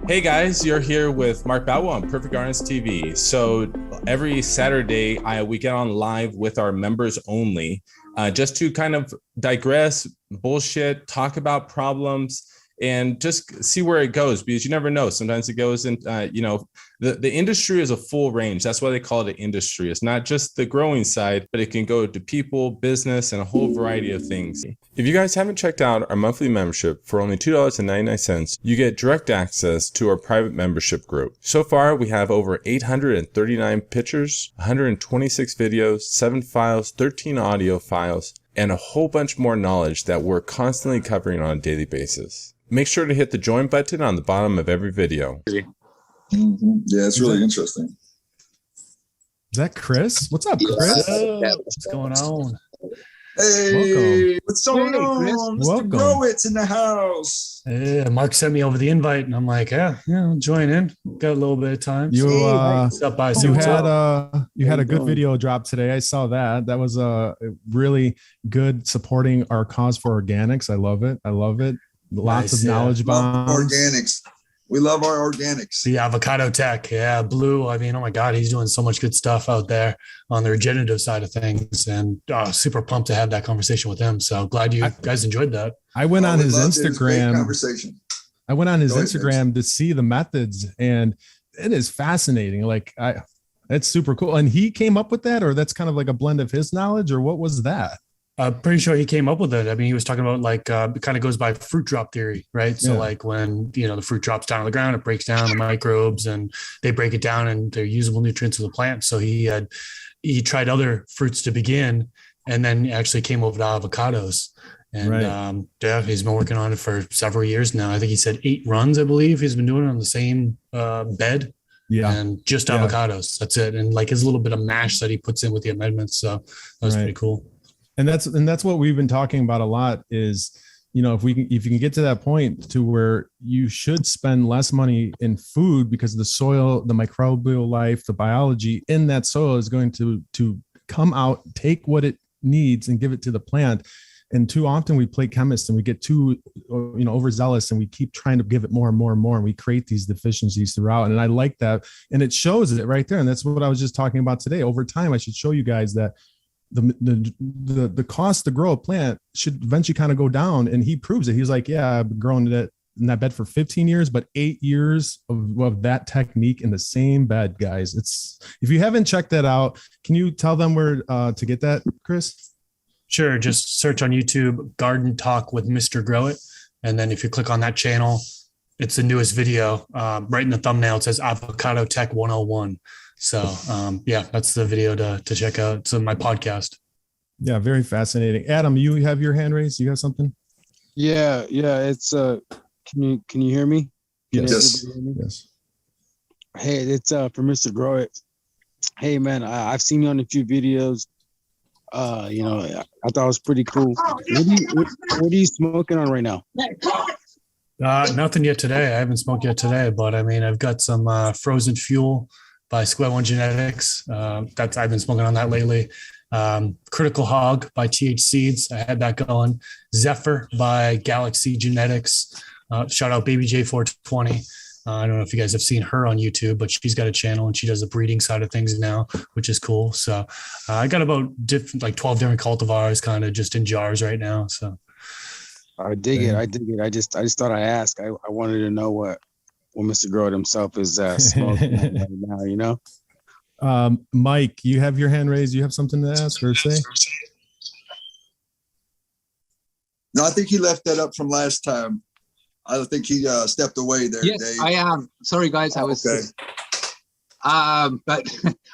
Hey guys, you're here with Mark Bow on Perfect Gardens TV. So every Saturday, we get on live with our members only, just to kind of digress, bullshit, talk about problems, and just see where it goes, because you never know. Sometimes it goes in, the industry is a full range. That's why they call it an industry. It's not just the growing side, but it can go to people, business, and a whole variety of things. If you guys haven't checked out our monthly membership for only $2.99, you get direct access to our private membership group. So far, we have over 839 pictures, 126 videos, 7 files, 13 audio files, and a whole bunch more knowledge that we're constantly covering on a daily basis. Make sure to hit the join button on the bottom of every video. Mm-hmm. Yeah, it's really interesting. Is that Chris? What's up, Chris? What's going on? Hey, welcome. what's going on? Chris. Mr. Welcome. Growit's in the house. Yeah, Mark sent me over the invite, and I'm like, I'll join in. Got a little bit of time. You Stop by. you had a good video drop today. I saw that. That was really good, supporting our cause for organics. I love it. Lots of knowledge bombs. Organics. We love our organics. The avocado tech. Yeah, Blue. I mean, oh my God, he's doing so much good stuff out there on the regenerative side of things, and super pumped to have that conversation with him. So glad you guys enjoyed that. I went on his Instagram. Conversation. I went on his Instagram to see the methods, and it is fascinating. It's super cool. And he came up with that, or that's kind of like a blend of his knowledge, or what was that? Pretty sure he came up with it. I mean, he was talking about it kind of goes by fruit drop theory, right? So when, the fruit drops down on the ground, it breaks down the microbes and they break it down and they're usable nutrients of the plant. So he tried other fruits to begin, and then actually came over to avocados. And he's been working on it for several years now. I think he said 8 runs, I believe. He's been doing it on the same bed. Yeah. And just avocados. That's it. And his little bit of mash that he puts in with the amendments. So that was pretty cool. And that's what we've been talking about a lot is, if you can get to that point to where you should spend less money in food, because the soil, the microbial life, the biology in that soil is going to come out, take what it needs and give it to the plant. And too often we play chemists and we get too, overzealous, and we keep trying to give it more and more and more. And we create these deficiencies throughout. And I like that. And it shows it right there. And that's what I was just talking about today. Over time, I should show you guys that the cost to grow a plant should eventually kind of go down. And he proves it. He's like, I've been growing it in that bed for 15 years, but 8 years of that technique in the same bed, guys. If you haven't checked that out, can you tell them where to get that, Chris? Sure. Just search on YouTube, Garden Talk with Mr. Grow It. And then if you click on that channel, it's the newest video. Right in the thumbnail, it says Avocado Tech 101. So, that's the video to check out. It's my podcast. Yeah, very fascinating. Adam, you have your hand raised. You got something? Yeah. It's can you hear me? Yes. Hear me? Yes. Hey, it's for Mr. Grow It. Hey, man, I've seen you on a few videos. I thought it was pretty cool. What are you smoking on right now? Nothing yet today. I haven't smoked yet today, but I mean, I've got some Frozen Fuel by Square One Genetics. I've been smoking on that lately. Critical Hog by TH Seeds. I had that going. Zephyr by Galaxy Genetics. Shout out Baby J420. I don't know if you guys have seen her on YouTube, but she's got a channel and she does the breeding side of things now, which is cool. So I got about 12 different cultivars kind of just in jars right now. So I dig it. I just thought I'd ask. I wanted to know what Mr. Grow It himself is smoking right now, Mike, you have your hand raised. You have something to ask or say? No, I think he left that up from last time. I think he stepped away there. Yes, Dave. I am. Sorry, guys. I was. Okay. But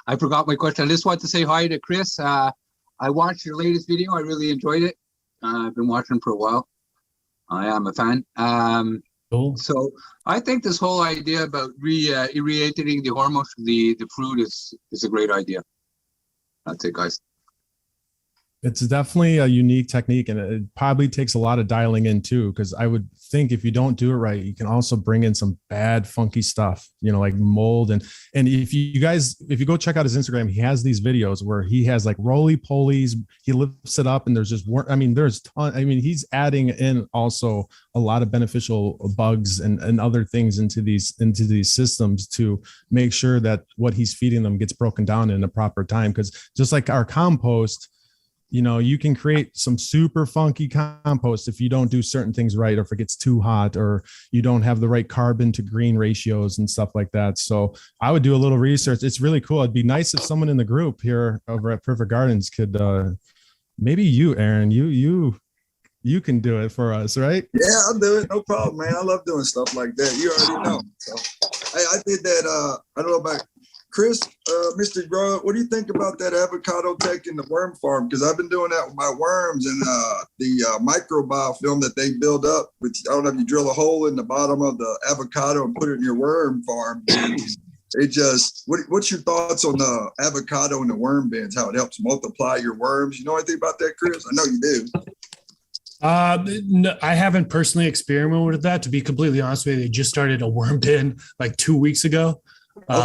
I forgot my question. I just want to say hi to Chris. I watched your latest video. I really enjoyed it. I've been watching for a while. I am a fan. Cool. So I think this whole idea about irradiating the hormones from the fruit is a great idea. That's it, guys. It's definitely a unique technique, and it probably takes a lot of dialing in too. Because I would think if you don't do it right, you can also bring in some bad, funky stuff, like mold. And if you guys, if you go check out his Instagram, he has these videos where he has like roly polies. He lifts it up, and there's just he's adding in also a lot of beneficial bugs and other things into these systems to make sure that what he's feeding them gets broken down in a proper time. Because just like our compost, you can create some super funky compost if you don't do certain things right, or if it gets too hot, or you don't have the right carbon to green ratios and stuff like that. So I would do a little research. It's really cool. It'd be nice if someone in the group here over at Perfect Gardens could, maybe you, Aaron, you can do it for us, right? Yeah, I'll do it. No problem, man. I love doing stuff like that. You already know. So I did that. I don't know about Chris, Mr. Grow, what do you think about that avocado tech in the worm farm? Because I've been doing that with my worms, and the microbiofilm that they build up, which I don't know if you drill a hole in the bottom of the avocado and put it in your worm farm. It just, what's your thoughts on the avocado and the worm bins, how it helps multiply your worms? You know anything about that, Chris? I know you do. No, I haven't personally experimented with that. To be completely honest with you, they just started a worm bin like 2 weeks ago.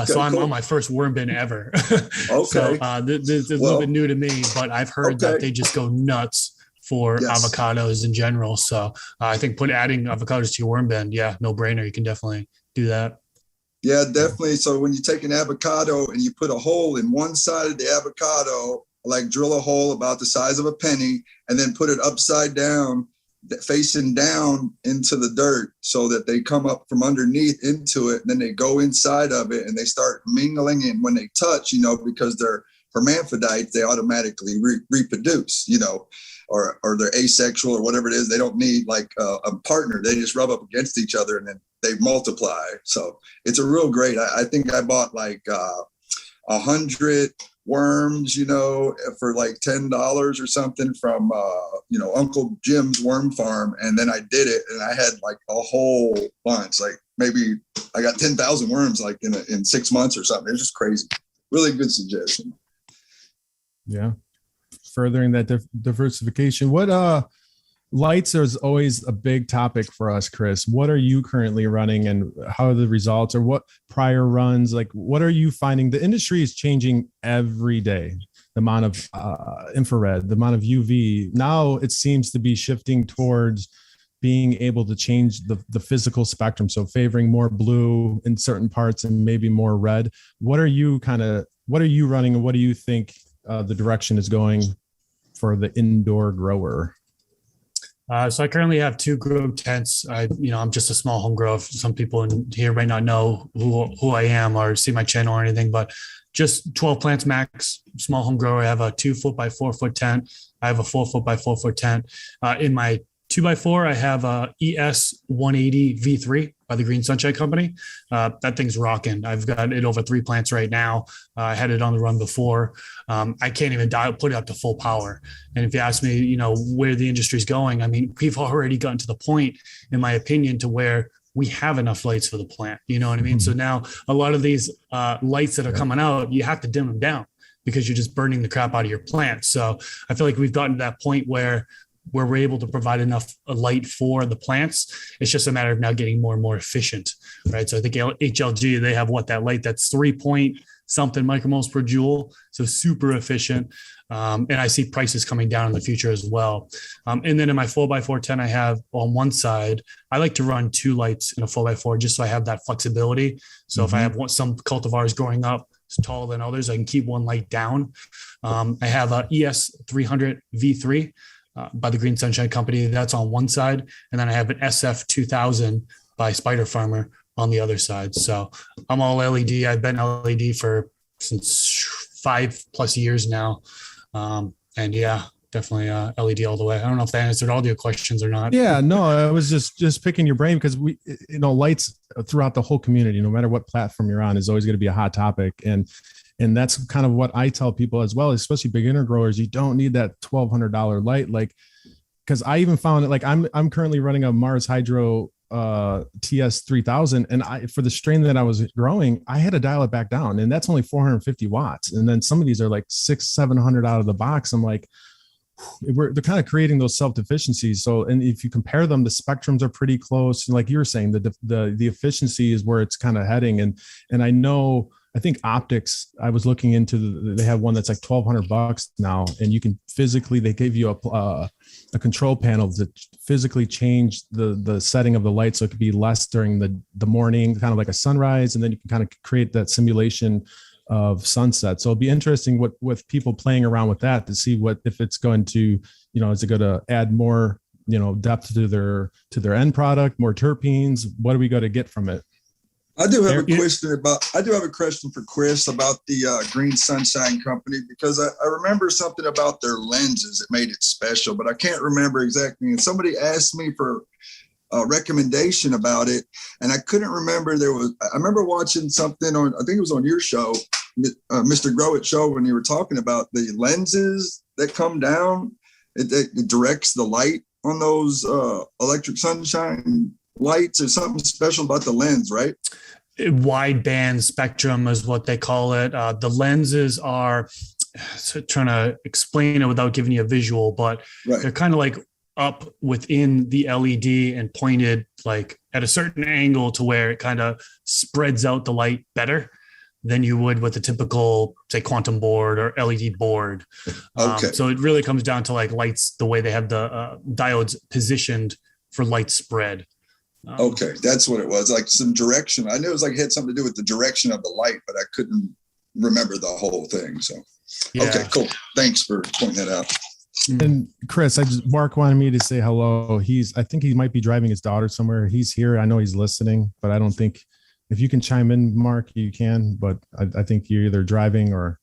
So I'm on my first worm bin ever. Okay. So this is a little bit new to me, but I've heard that they just go nuts for avocados in general. So I think adding avocados to your worm bin, no brainer. You can definitely do that. Yeah, definitely. So when you take an avocado and you put a hole in one side of the avocado, like drill a hole about the size of a penny, and then put it upside down, facing down into the dirt, so that they come up from underneath into it, and then they go inside of it and they start mingling. And when they touch, because they're hermaphrodites, they automatically reproduce, or they're asexual or whatever it is. They don't need like a partner. They just rub up against each other and then they multiply. So it's a real great. I think I bought like 100 worms, for like $10 or something from, Uncle Jim's worm farm. And then I did it, and I had like a whole bunch, like maybe I got 10,000 worms like in 6 months or something. It was just crazy. Really good suggestion. Yeah. Furthering that diversification. What lights is always a big topic for us, Chris. What are you currently running, and how are the results, or what prior runs? Like, what are you finding? The industry is changing every day. The amount of infrared, the amount of UV. Now it seems to be shifting towards being able to change the physical spectrum. So favoring more blue in certain parts and maybe more red. What are you running, and what do you think the direction is going for the indoor grower? So I currently have 2 grow tents. I'm just a small home grower. Some people in here might not know who I am or see my channel or anything, but just 12 plants max, small home grower. I have a 2 foot by 4 foot tent. I have a 4 foot by 4 foot tent. In my 2x4, I have a ES 180 V3 by the Green Sunshine Company. That thing's rocking. I've got it over 3 plants right now. I had it on the run before. I can't even put it up to full power. And if you ask me, where the industry's going, I mean, we've already gotten to the point, in my opinion, to where we have enough lights for the plant. You know what I mean? Mm-hmm. So now a lot of these lights that are coming out, you have to dim them down because you're just burning the crap out of your plant. So I feel like we've gotten to that point where we're able to provide enough light for the plants. It's just a matter of now getting more and more efficient, right? So I think HLG, they have that light that's 3 something micromoles per joule. So super efficient. And I see prices coming down in the future as well. And then in my 4x4 tent, I have on one side, I like to run 2 lights in a 4x4 just so I have that flexibility. So if I have some cultivars growing up taller than others, I can keep one light down. I have a ES 300 V3 by the Green Sunshine Company. That's on one side. And then I have an SF 2000 by Spider Farmer on the other side. So I'm all LED. I've been LED since 5+ years now. And definitely LED all the way. I don't know if that answered all your questions or not. Yeah, no, I was just picking your brain because lights throughout the whole community, no matter what platform you're on, is always going to be a hot topic. And that's kind of what I tell people as well, especially beginner growers. You don't need that $1,200 light, because I even found it. Like I'm currently running a Mars Hydro TS 3000, and for the strain that I was growing, I had to dial it back down, and that's only 450 watts. And then some of these are like 600-700 out of the box. I'm like, they're kind of creating those self deficiencies. So, and if you compare them, the spectrums are pretty close. And like you were saying, the efficiency is where it's kind of heading. And I think optics, I was looking into they have one that's like $1,200 now, and you can physically, they give you a control panel that physically change the setting of the light. So it could be less during the morning, kind of like a sunrise. And then you can kind of create that simulation of sunset. So it'll be interesting with people playing around with that to see if it's going to, is it going to add more, depth to their end product, more terpenes? What are we going to get from it? I do have a question for Chris about the Green Sunshine Company, because I remember something about their lenses that made it special, but I can't remember exactly. And somebody asked me for a recommendation about it, and I couldn't remember. I remember watching something on, I think it was on your show, Mr. Growit's show, when you were talking about the lenses that come down. It directs the light on those electric sunshine lights, or something special about the lens, right? Wide band spectrum is what they call it. The lenses are, trying to explain it without giving you a visual, but they're kind of like up within the LED and pointed like at a certain angle to where it kind of spreads out the light better than you would with a typical, say, quantum board or LED board. Okay. So it really comes down to like lights, the way they have the diodes positioned for light spread. Okay, that's what it was. Like some direction. I knew it was like it had something to do with the direction of the light, but I couldn't remember the whole thing. So, Okay, cool. Thanks for pointing that out. And Chris, Mark wanted me to say hello. I think he might be driving his daughter somewhere. He's here. I know he's listening, but I don't think, if you can chime in, Mark, you can, but I think you're either driving or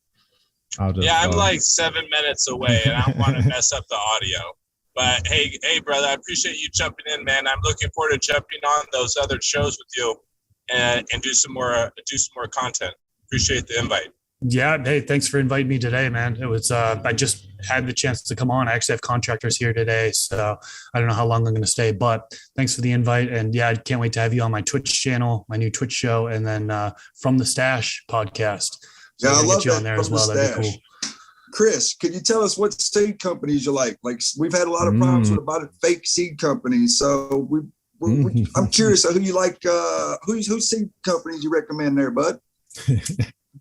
out of. Yeah, I'm like 7 minutes away, and I don't want to mess up the audio. But hey, brother, I appreciate you jumping in, man. I'm looking forward to jumping on those other shows with you and do some more content. Appreciate the invite. Yeah. Hey, thanks for inviting me today, man. It was, I just had the chance to come on. I actually have contractors here today, so I don't know how long I'm going to stay, but thanks for the invite. And yeah, I can't wait to have you on my Twitch channel, my new Twitch show, and then From the Stash podcast. So yeah, I love you that. on there as well. That'd be cool. Chris, can you tell us what seed companies you like? Like, we've had a lot of problems with about fake seed companies. So I'm curious who you like, whose seed companies you recommend there, bud?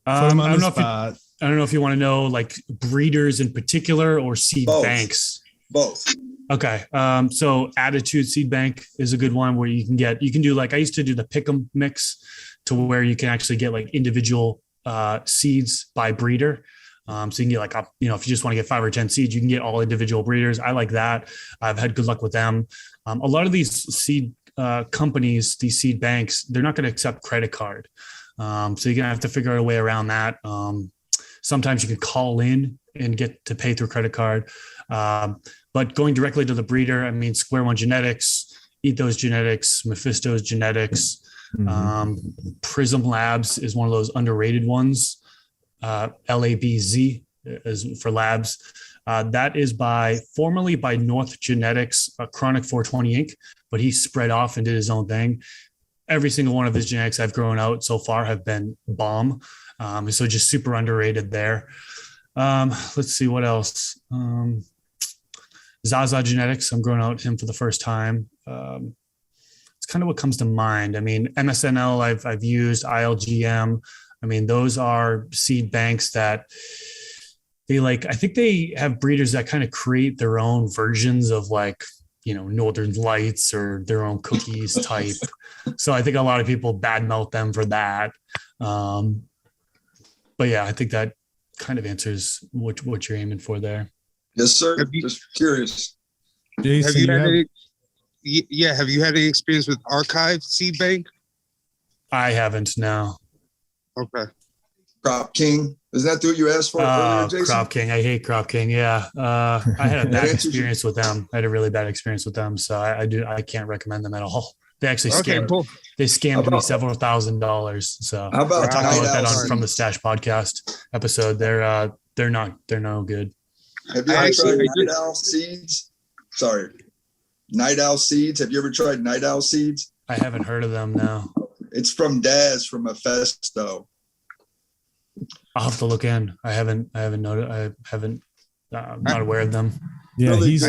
I don't know if you want to know like breeders in particular or seed banks. Both. Okay. So Attitude Seed Bank is a good one where you can do like, I used to do the pick'em mix to where you can actually get like individual seeds by breeder. So you can get like, if you just want to get 5 or 10 seeds, you can get all individual breeders. I like that. I've had good luck with them. A lot of these seed companies, these seed banks, they're not going to accept credit card. So you're going to have to figure out a way around that. Sometimes you can call in and get to pay through credit card. But going directly to the breeder, I mean, Square One Genetics, Ethos Genetics, Mephisto's Genetics, Prism Labs is one of those underrated ones. LABZ is for labs. That is formerly by North Genetics, Chronic 420 Inc., but he spread off and did his own thing. Every single one of his genetics I've grown out so far have been bomb. So just super underrated there. Let's see what else. Zaza Genetics, I'm growing out him for the first time. It's kind of what comes to mind. I mean, MSNL I've used, ILGM. I mean, those are seed banks that I think they have breeders that kind of create their own versions of like, Northern Lights or their own cookies type. So I think a lot of people badmouth them for that. But yeah, I think that kind of answers what you're aiming for there. Yes, sir. Just curious. Jason, have you had any experience with Archive Seed Bank? I haven't, no. Okay. Crop King. Is that what you asked for earlier, Jason? Crop King. I hate Crop King. Yeah. I had a bad experience with them. I had a really bad experience with them. So I can't recommend them at all. They actually scammed me several $1,000s. So how about I talked about that on From the Stash podcast episode. They're no good. Have you ever tried Night Owl Seeds? Sorry. Night Owl Seeds. Have you ever tried Night Owl Seeds? I haven't heard of them, no. It's from Daz from Mephisto. I'll have to look in. I haven't noted. I haven't not aware of them. Yeah, Really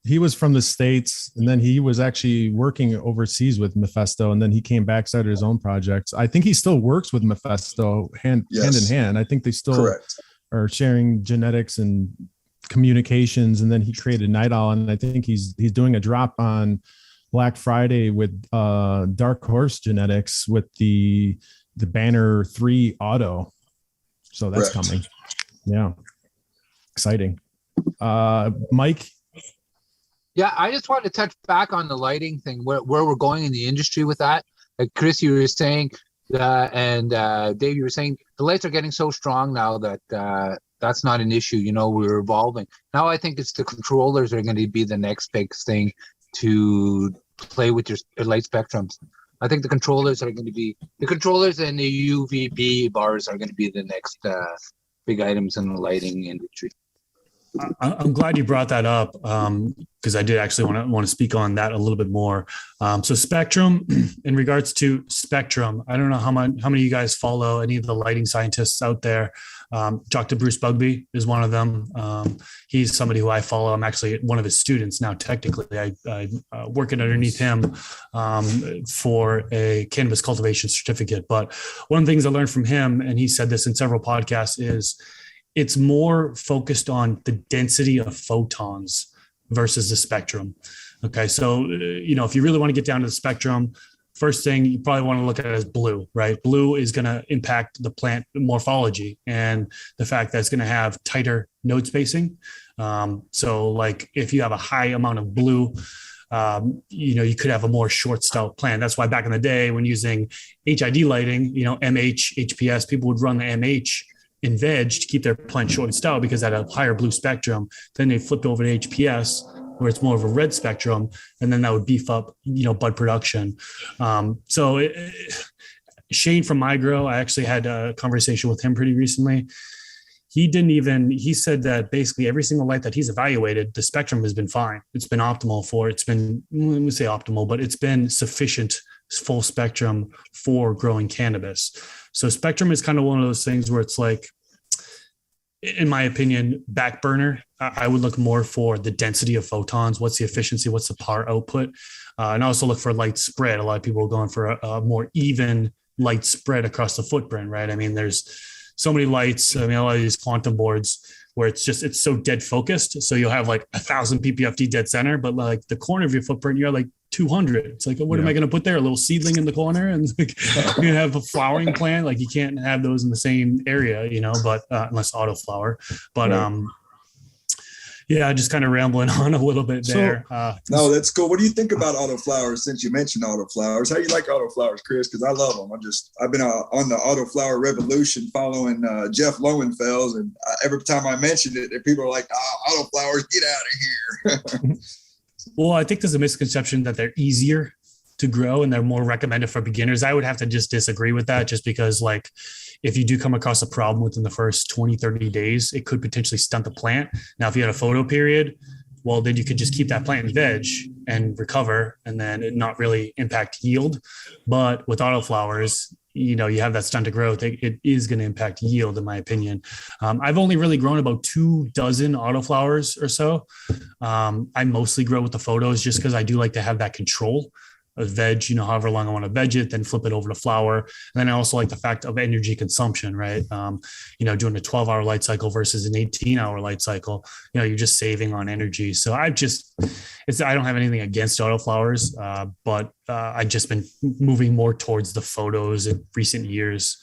he was from the States, and then he was actually working overseas with Mephisto, and then he came back, started his own projects. I think he still works with Mephisto hand in hand. I think they still are sharing genetics and communications, and then he created Night Owl, and I think he's doing a drop on Black Friday with Dark Horse Genetics with the Banner 3 Auto. So that's coming. Yeah. Exciting. Mike. Yeah, I just wanted to touch back on the lighting thing, where we're going in the industry with that. Like Chris, you were saying, and Dave, you were saying the lights are getting so strong now that that's not an issue. You know, we're evolving. Now I think it's the controllers that are going to be the next big thing to play with your light spectrums. I think the controllers and the UVB bars are going to be the next big items in the lighting industry. I'm glad you brought that up because I did actually want to speak on that a little bit more. So spectrum, in regards to spectrum, I don't know how many of you guys follow any of the lighting scientists out there. Dr. Bruce Bugby is one of them. He's somebody who I follow. I'm actually one of his students now. Technically, I'm working underneath him for a cannabis cultivation certificate. But one of the things I learned from him, and he said this in several podcasts, is it's more focused on the density of photons versus the spectrum. Okay. So, if you really want to get down to the spectrum, first thing you probably want to look at it as blue, right? Blue is going to impact the plant morphology and the fact that it's going to have tighter node spacing. So like if you have a high amount of blue, you could have a more short stout plant. That's why back in the day when using HID lighting, MH, HPS, people would run the MH in veg to keep their plant short and stout because at a higher blue spectrum. Then they flipped over to HPS where it's more of a red spectrum, and then that would beef up, bud production. Shane from MyGrow, I actually had a conversation with him pretty recently. He said that basically every single light that he's evaluated, the spectrum has been fine. It's been optimal let me say optimal, but it's been sufficient full spectrum for growing cannabis. So spectrum is kind of one of those things where it's like, in my opinion, back burner. I would look more for the density of photons. What's the efficiency? What's the power output? And also look for light spread. A lot of people are going for a more even light spread across the footprint, right? I mean, there's so many lights. I mean, a lot of these quantum boards where it's so dead focused. So you'll have like 1,000 ppfd dead center, but like the corner of your footprint, you're like 200. It's like, what am I going to put there? A little seedling in the corner, and like, you're going to have a flowering plant. Like you can't have those in the same area, but unless autoflower. But just kind of rambling on a little bit there. No, that's cool. What do you think about autoflowers? Since you mentioned autoflowers, how you like autoflowers, Chris? Because I love them. I've been on the autoflower revolution following Jeff Lowenfels, and every time I mention it, people are like, autoflowers, get out of here. Well, I think there's a misconception that they're easier to grow and they're more recommended for beginners. I would have to just disagree with that, just because like if you do come across a problem within the first 20, 30 days, it could potentially stunt the plant. Now, if you had a photo period, well, then you could just keep that plant in veg and recover and then it not really impact yield. But with autoflowers, you have that stunted growth. It is going to impact yield, in my opinion. I've only really grown about 24 autoflowers or so. I mostly grow with the photos just because I do like to have that control of veg, however long I want to veg it, then flip it over to flower. And then I also like the fact of energy consumption, right? Doing a 12-hour light cycle versus an 18-hour light cycle, you're just saving on energy. So I don't have anything against autoflowers, but I've just been moving more towards the photos in recent years.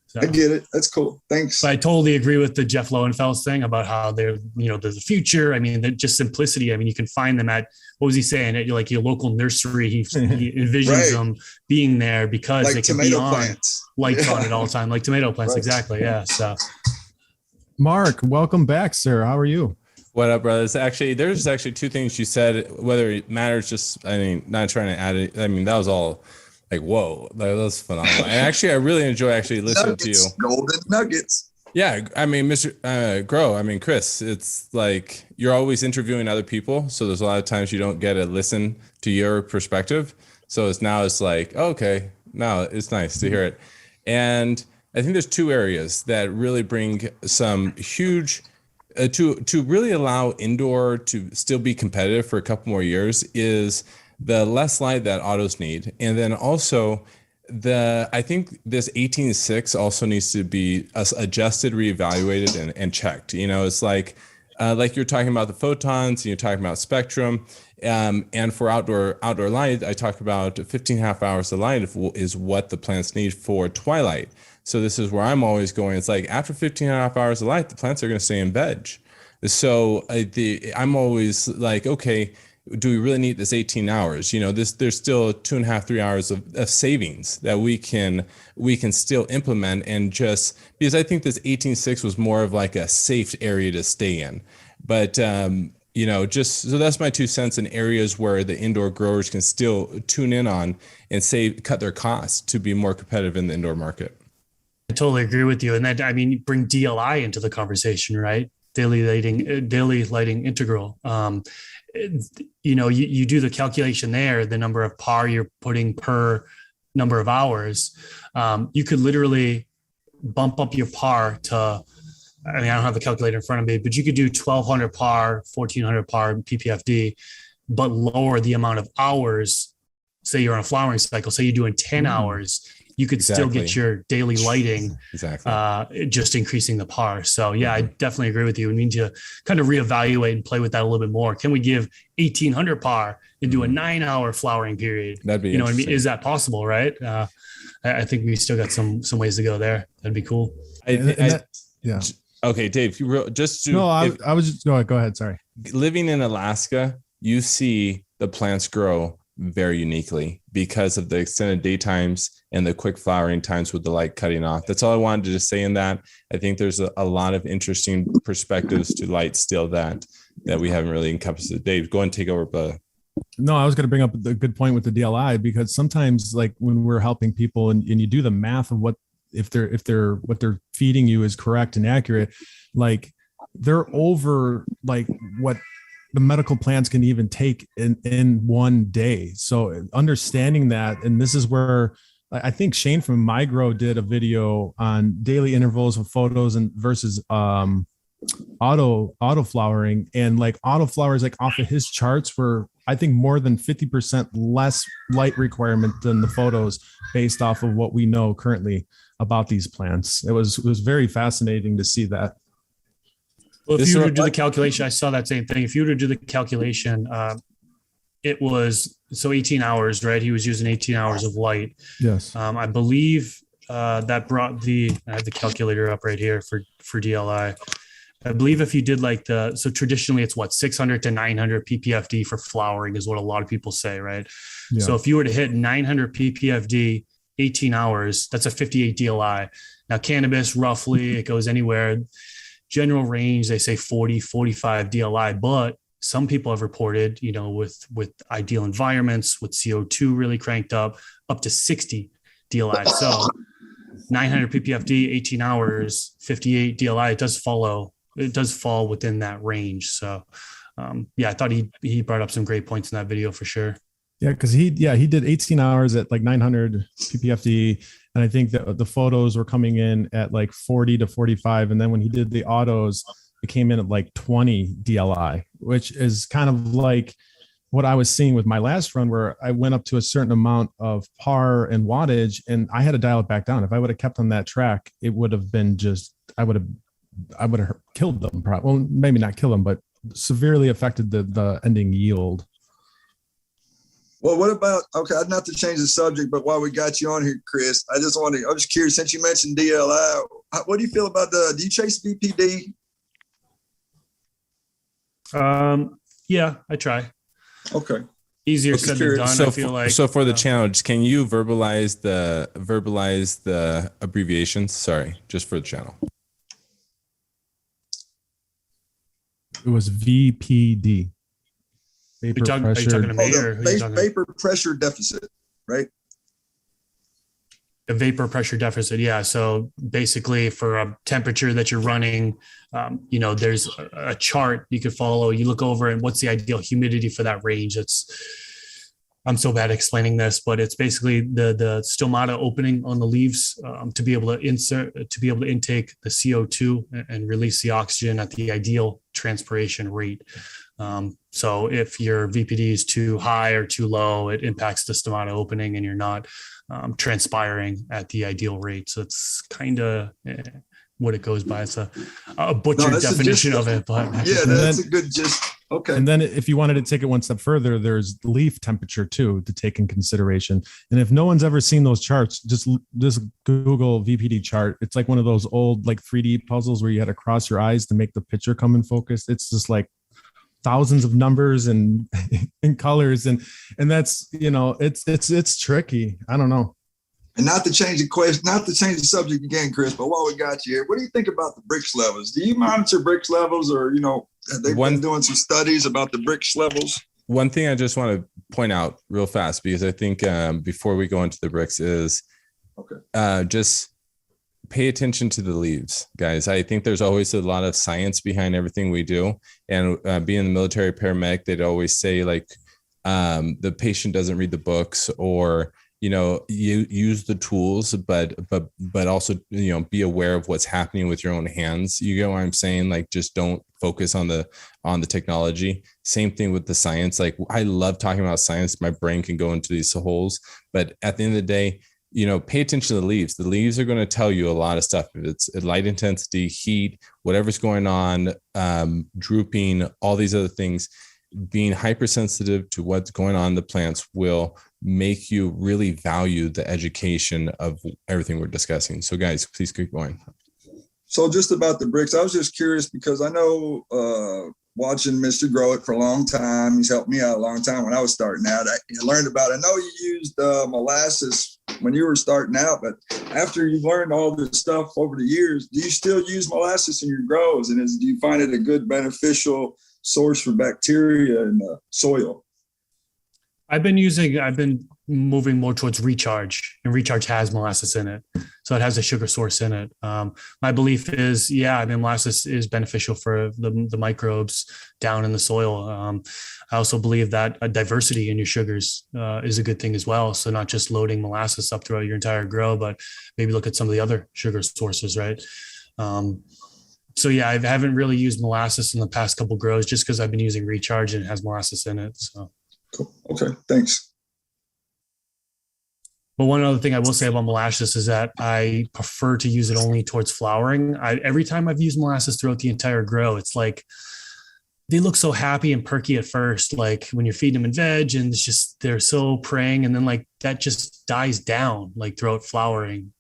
So, I get it. That's cool. Thanks. I totally agree with the Jeff Lowenfels thing about how there's the future. I mean, just simplicity. I mean, you can find them at, what was he saying? At like your local nursery. He envisions them being there because like they can be on plants. Lights on at all time, like tomato plants. Right. Exactly. Yeah. So Mark, welcome back, sir. How are you? What up, brothers? There's actually two things you said, whether it matters, not trying to add it. I mean, that was all like, whoa, that was phenomenal. And actually, I really enjoy listening to you. Golden nuggets. Yeah. I mean, Chris, it's like you're always interviewing other people. So there's a lot of times you don't get to listen to your perspective. So it's like, okay, now it's nice to hear it. And I think there's two areas that really bring some huge to really allow indoor to still be competitive for a couple more years is the less light that autos need, and then also I think this 18.6 also needs to be adjusted, reevaluated, and checked. It's like you're talking about the photons, and you're talking about spectrum, and for outdoor light, I talk about 15.5 hours of light is what the plants need for twilight. So this is where I'm always going. It's like after 15.5 hours of light, the plants are going to stay in veg. So I'm always like, okay, do we really need this 18 hours? There's still 2.5, 3 hours of savings that we can still implement, and just because I think this 18.6 was more of like a safe area to stay in. But, just so that's my 2 cents in areas where the indoor growers can still tune in on and cut their costs to be more competitive in the indoor market. I totally agree with you. And that, bring DLI into the conversation, right? Daily lighting integral. You do the calculation there, the number of par you're putting per number of hours. You could literally bump up your par to, I don't have the calculator in front of me, but you could do 1200 par, 1400 par PPFD, but lower the amount of hours. Say you're on a flowering cycle, say you're doing 10 hours, you could still get your daily lighting, just increasing the par. So yeah, I definitely agree with you. We need to kind of reevaluate and play with that a little bit more. Can we give 1800 par and do a 9-hour flowering period? That'd be, is that possible? Right. I think we still got some ways to go there. That'd be cool. Yeah. Okay, Dave, I was just go ahead. Sorry. Living in Alaska, you see the plants grow very uniquely because of the extended daytimes and the quick flowering times with the light cutting off. That's all I wanted to just say in that. I think there's a lot of interesting perspectives to light still that we haven't really encompassed. Dave, go and take over. No, I was going to bring up the good point with the DLI, because sometimes, like when we're helping people and you do the math of what if what they're feeding you is correct and accurate, like they're over like what the medical plants can even take in one day. So understanding that, and this is where I think Shane from MyGrow did a video on daily intervals of photos and versus auto flowering, and like auto flowers, like off of his charts were, I think, more than 50% less light requirement than the photos based off of what we know currently about these plants. It was very fascinating to see that. Well, if you were to do the calculation, I saw that same thing. If you were to do the calculation, it was 18 hours, right? He was using 18 hours of light. Yes. I believe that brought I have the calculator up right here for DLI. I believe if you did so traditionally it's 600 to 900 ppfd for flowering is what a lot of people say, right? Yeah. So if you were to hit 900 ppfd, 18 hours, that's a 58 DLI. Now cannabis, roughly, it goes anywhere. General range, they say 40, 45 DLI, but some people have reported, with ideal environments, with CO2 really cranked up to 60 DLI. So 900 ppfd, 18 hours, 58 DLI, it does fall within that range. So I thought he brought up some great points in that video for sure. Yeah, because he did 18 hours at like 900 ppfd, and I think that the photos were coming in at like 40 to 45, and then when he did the autos, it came in at like 20 DLI, which is kind of like what I was seeing with my last run, where I went up to a certain amount of par and wattage, and I had to dial it back down. If I would have kept on that track, it would have been I would have killed them. Well, maybe not kill them, but severely affected the ending yield. Well, what about, okay, not to change the subject, but while we got you on here, Chris, I'm just curious, since you mentioned DLI, what do you feel about do you chase BPD? Yeah, I try. Okay. Easier said than done, I feel like. So for the channel, can you verbalize the abbreviations? Sorry, just for the channel. It was VPD. Vapor pressure. Are you talking to me or vapor pressure deficit, right? A vapor pressure deficit, yeah. So basically, for a temperature that you're running, there's a chart you could follow. You look over and what's the ideal humidity for that range? It's I'm so bad explaining this, but it's basically the stomata opening on the leaves to be able to intake the CO2 and release the oxygen at the ideal transpiration rate. So if your VPD is too high or too low, it impacts the stomata opening and you're not transpiring at the ideal rate. So it's kind of what it goes by. It's a butchered definition of it, but yeah, that's a good gist. Okay. And then if you wanted to take it one step further, there's leaf temperature too to take in consideration. And if no one's ever seen those charts, just Google VPD chart. It's like one of those old like 3D puzzles where you had to cross your eyes to make the picture come in focus. It's just like thousands of numbers and colors, and that's, you know, it's tricky. I don't know. And not to change the question, not to change the subject again, Chris, but while we got you here, what do you think about the Brix levels? Do you monitor Brix levels, or, you know, have they been doing some studies about the Brix levels? One thing I just want to point out real fast, because I think before we go into the Brix is just pay attention to the leaves, guys. I think there's always a lot of science behind everything we do. And being the military paramedic, they'd always say like the patient doesn't read the books, or, you know, you use the tools, but also, you know, be aware of what's happening with your own hands. You get what I'm saying? Like, just don't focus on the technology. Same thing with the science. Like, I love talking about science. My brain can go into these holes, but at the end of the day, you know, pay attention to the leaves. The leaves are going to tell you a lot of stuff. If it's light intensity, heat, whatever's going on, drooping, all these other things. Being hypersensitive to what's going on in the plants will make you really value the education of everything we're discussing. So guys, please keep going. So just about the Brix, I was just curious because I know watching Mr. Grow It for a long time, he's helped me out a long time when I was starting out. I learned about it. I know you used molasses when you were starting out, but after you've learned all this stuff over the years, do you still use molasses in your grows? And do you find it a good beneficial source for bacteria in the soil? I've been moving more towards recharge, and recharge has molasses in it. So it has a sugar source in it. My belief is, molasses is beneficial for the microbes down in the soil. I also believe that a diversity in your sugars is a good thing as well. So not just loading molasses up throughout your entire grow, but maybe look at some of the other sugar sources, right? So yeah, I haven't really used molasses in the past couple grows just because I've been using recharge and it has molasses in it. So cool. Okay, thanks. But one other thing I will say about molasses is that I prefer to use it only towards flowering. Every time I've used molasses throughout the entire grow, it's like they look so happy and perky at first, like when you're feeding them in veg, and it's just they're so praying, and then like that just dies down like throughout flowering.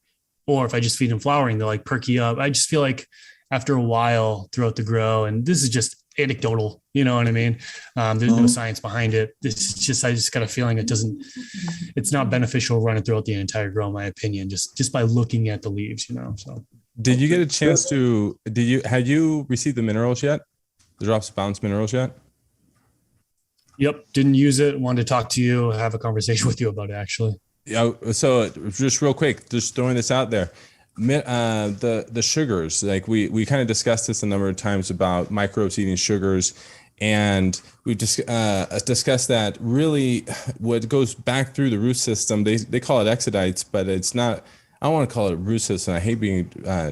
Or if I just feed them flowering, they're like perky up. I just feel like after a while throughout the grow, and this is just anecdotal, you know what I mean? There's no science behind it. I just got a feeling it's not beneficial running throughout the entire grow, in my opinion, just by looking at the leaves, you know? So did you get a chance had you received the minerals yet? The drops of balance minerals yet? Yep. Didn't use it. Wanted to talk to you, have a conversation with you about it actually. Yeah. So just real quick, just throwing this out there. The sugars, like we kind of discussed this a number of times about microbes eating sugars, and we just discussed that really what goes back through the root system, they call it exudates, but it's not. I don't want to call it root system. I hate being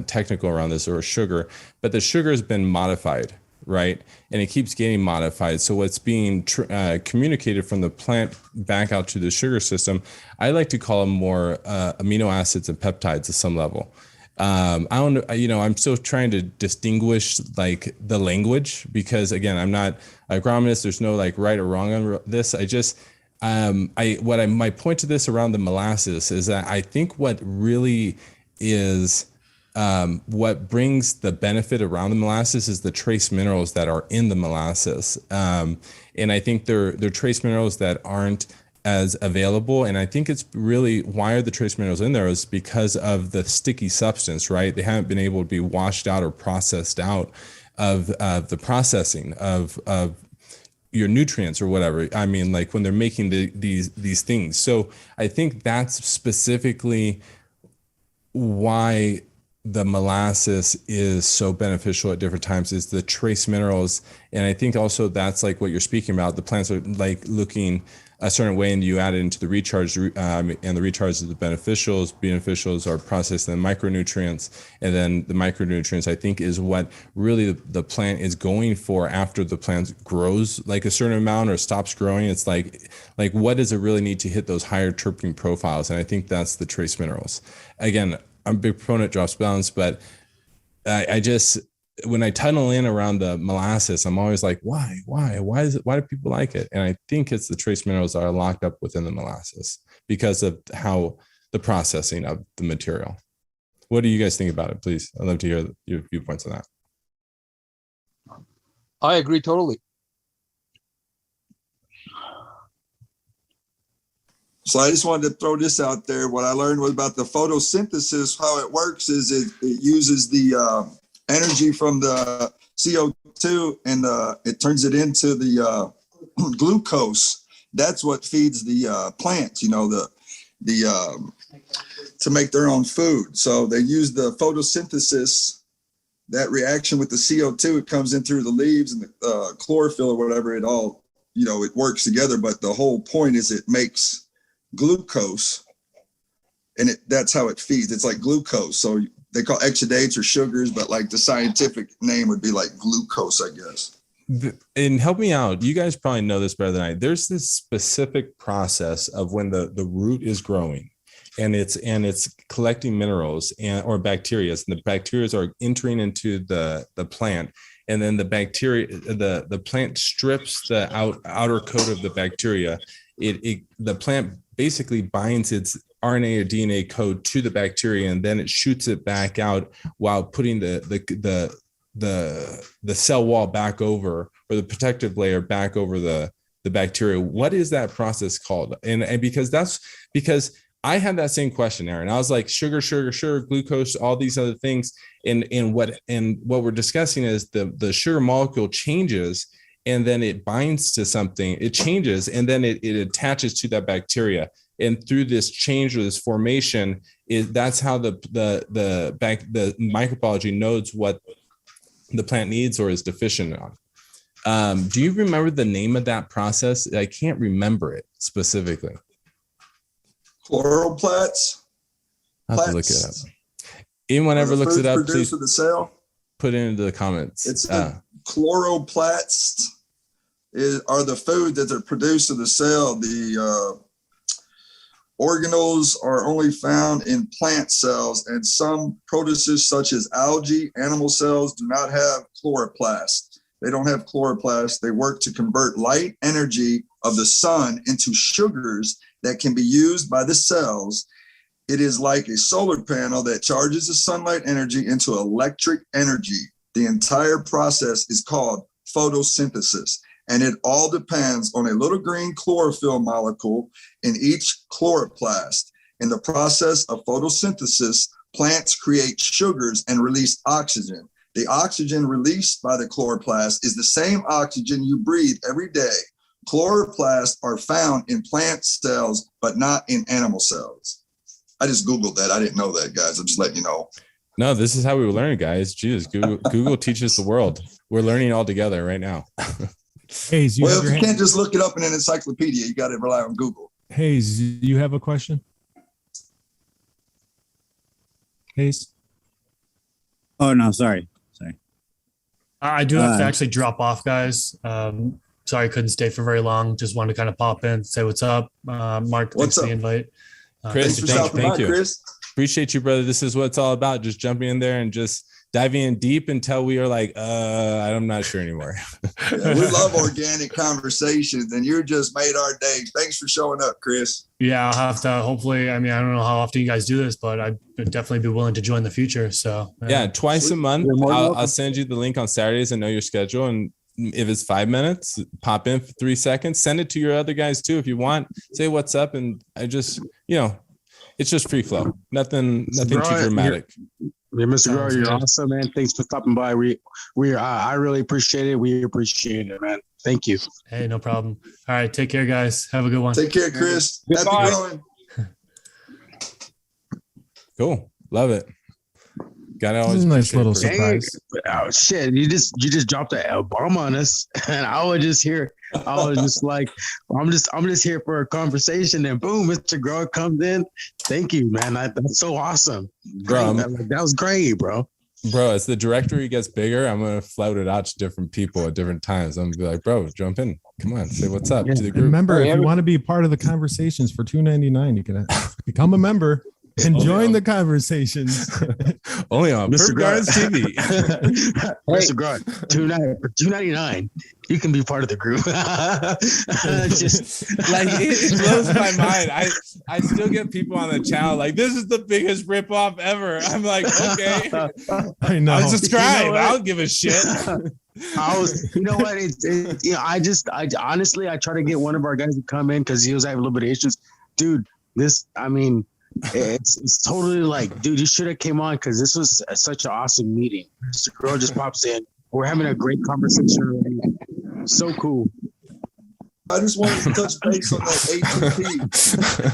technical around this, or sugar, but the sugar has been modified, right? And it keeps getting modified. So what's being communicated from the plant back out to the sugar system, I like to call them more amino acids and peptides at some level. I don't, I'm still trying to distinguish like the language, because again, I'm not an agronomist. There's no like right or wrong on this. I just, my point to this around the molasses is that I think what really is what brings the benefit around the molasses is the trace minerals that are in the molasses. And I think they're trace minerals that aren't as available. And I think it's really, why are the trace minerals in there is because of the sticky substance, right? They haven't been able to be washed out or processed out of the processing of your nutrients or whatever. I mean, like when they're making these things. So I think that's specifically why the molasses is so beneficial at different times, is the trace minerals. And I think also that's like what you're speaking about. The plants are like looking a certain way, and you add it into the recharge, and the recharge of the beneficials are processed in micronutrients, and then the micronutrients, I think, is what really the plant is going for after the plant grows like a certain amount or stops growing. It's like what does it really need to hit those higher terpene profiles? And I think that's the trace minerals. Again, I'm a big proponent of drops balance, but I just, when I tunnel in around the molasses, I'm always like, why do people like it? And I think it's the trace minerals that are locked up within the molasses because of how the processing of the material. What do you guys think about it? Please, I'd love to hear your viewpoints on that. I agree totally. So I just wanted to throw this out there. What I learned was about the photosynthesis. How it works is it uses the energy from the CO2 and it turns it into the glucose. That's what feeds the plants, to make their own food. So they use the photosynthesis, that reaction with the CO2, it comes in through the leaves and the chlorophyll or whatever, it all, it works together. But the whole point is it makes glucose, and that's how it feeds. It's like glucose. So they call exudates or sugars, but like the scientific name would be like glucose, I guess. And help me out. You guys probably know this better than I. There's this specific process of when the root is growing and it's collecting minerals or bacteria. And the bacteria are entering into the plant. And then the bacteria, the plant strips the outer coat of the bacteria. The plant basically binds its RNA or DNA code to the bacteria, and then it shoots it back out while putting the cell wall back over, or the protective layer back over the bacteria. What is that process called? And because I had that same question, Aaron. I was like, sugar, glucose, all these other things. And what we're discussing is the sugar molecule changes, and then it binds to something, it changes, and then it attaches to that bacteria. And through this change or this formation, that's how the microbiology knows what the plant needs or is deficient on. Do you remember the name of that process? I can't remember it specifically. Chloroplasts. I'll have to look it up. Anyone ever looks it up, please the cell? Put it into the comments. It's chloroplasts are the food that are produced in the cell. The organelles are only found in plant cells, and some protists such as algae, animal cells do not have chloroplasts. They don't have chloroplasts. They work to convert light energy of the sun into sugars that can be used by the cells. It is like a solar panel that charges the sunlight energy into electric energy. The entire process is called photosynthesis, and it all depends on a little green chlorophyll molecule in each chloroplast. In the process of photosynthesis, plants create sugars and release oxygen. The oxygen released by the chloroplast is the same oxygen you breathe every day. Chloroplasts are found in plant cells, but not in animal cells. I just Googled that. I didn't know that, guys. I'm just letting you know. No, this is how we were learning, guys. Jesus, Google teaches the world. We're learning all together right now. Hayes, you can't just look it up in an encyclopedia. You got to rely on Google. Hayes, you have a question? Hayes? Oh, no, sorry. I do have to actually drop off, guys. Sorry, I couldn't stay for very long. Just wanted to kind of pop in, say what's up. Mark, thanks for the invite. Chris, thank you. Chris. Appreciate you, brother. This is what it's all about. Just jumping in there and just diving in deep until we are like, I'm not sure anymore. Yeah, we love organic conversations, and you just made our day. Thanks for showing up, Chris. Yeah, I'll have to hopefully, I don't know how often you guys do this, but I'd definitely be willing to join in the future. So yeah, twice a month. I'll send you the link on Saturdays. I know your schedule, and if it's 5 minutes, pop in for 3 seconds, send it to your other guys too. If you want, say what's up. And I just, it's just free flow. Nothing too dramatic. Yeah, Mr. Grower, you're awesome, man. Thanks for stopping by. I really appreciate it. We appreciate it, man. Thank you. Hey, no problem. All right. Take care, guys. Have a good one. Take care, Chris. Happy growing. Cool. Love it. Gotta This always is a nice little appreciate surprise. Oh shit! You just dropped a bomb on us, and I was just here. I was just like, I'm just here for a conversation, and boom, Mr. Grower comes in. Thank you, man. That's so awesome, Bro, that was great, bro. Bro, as the directory gets bigger, I'm gonna flout it out to different people at different times. I'm gonna be like, bro, jump in. Come on, say what's up Yeah. to the And group. remember, if you want to be part of the conversations for $2.99, you can become a member and join the conversations. Only on Mr. Perfect Gardens TV. Mr. Grunt, for $2.99, you can be part of the group. Just Like it blows my mind. I still get people on the channel like, this is the biggest ripoff ever. I'm like, okay, I know. I'll subscribe. You know what? I don't give a shit. you know what? I honestly, I try to get one of our guys to come in because he was having a little bit of issues. Dude, it's totally like, dude, you should have came on because this was such an awesome meeting. Mr. Girl just pops in. We're having a great conversation already. So cool. I just wanted to touch base on that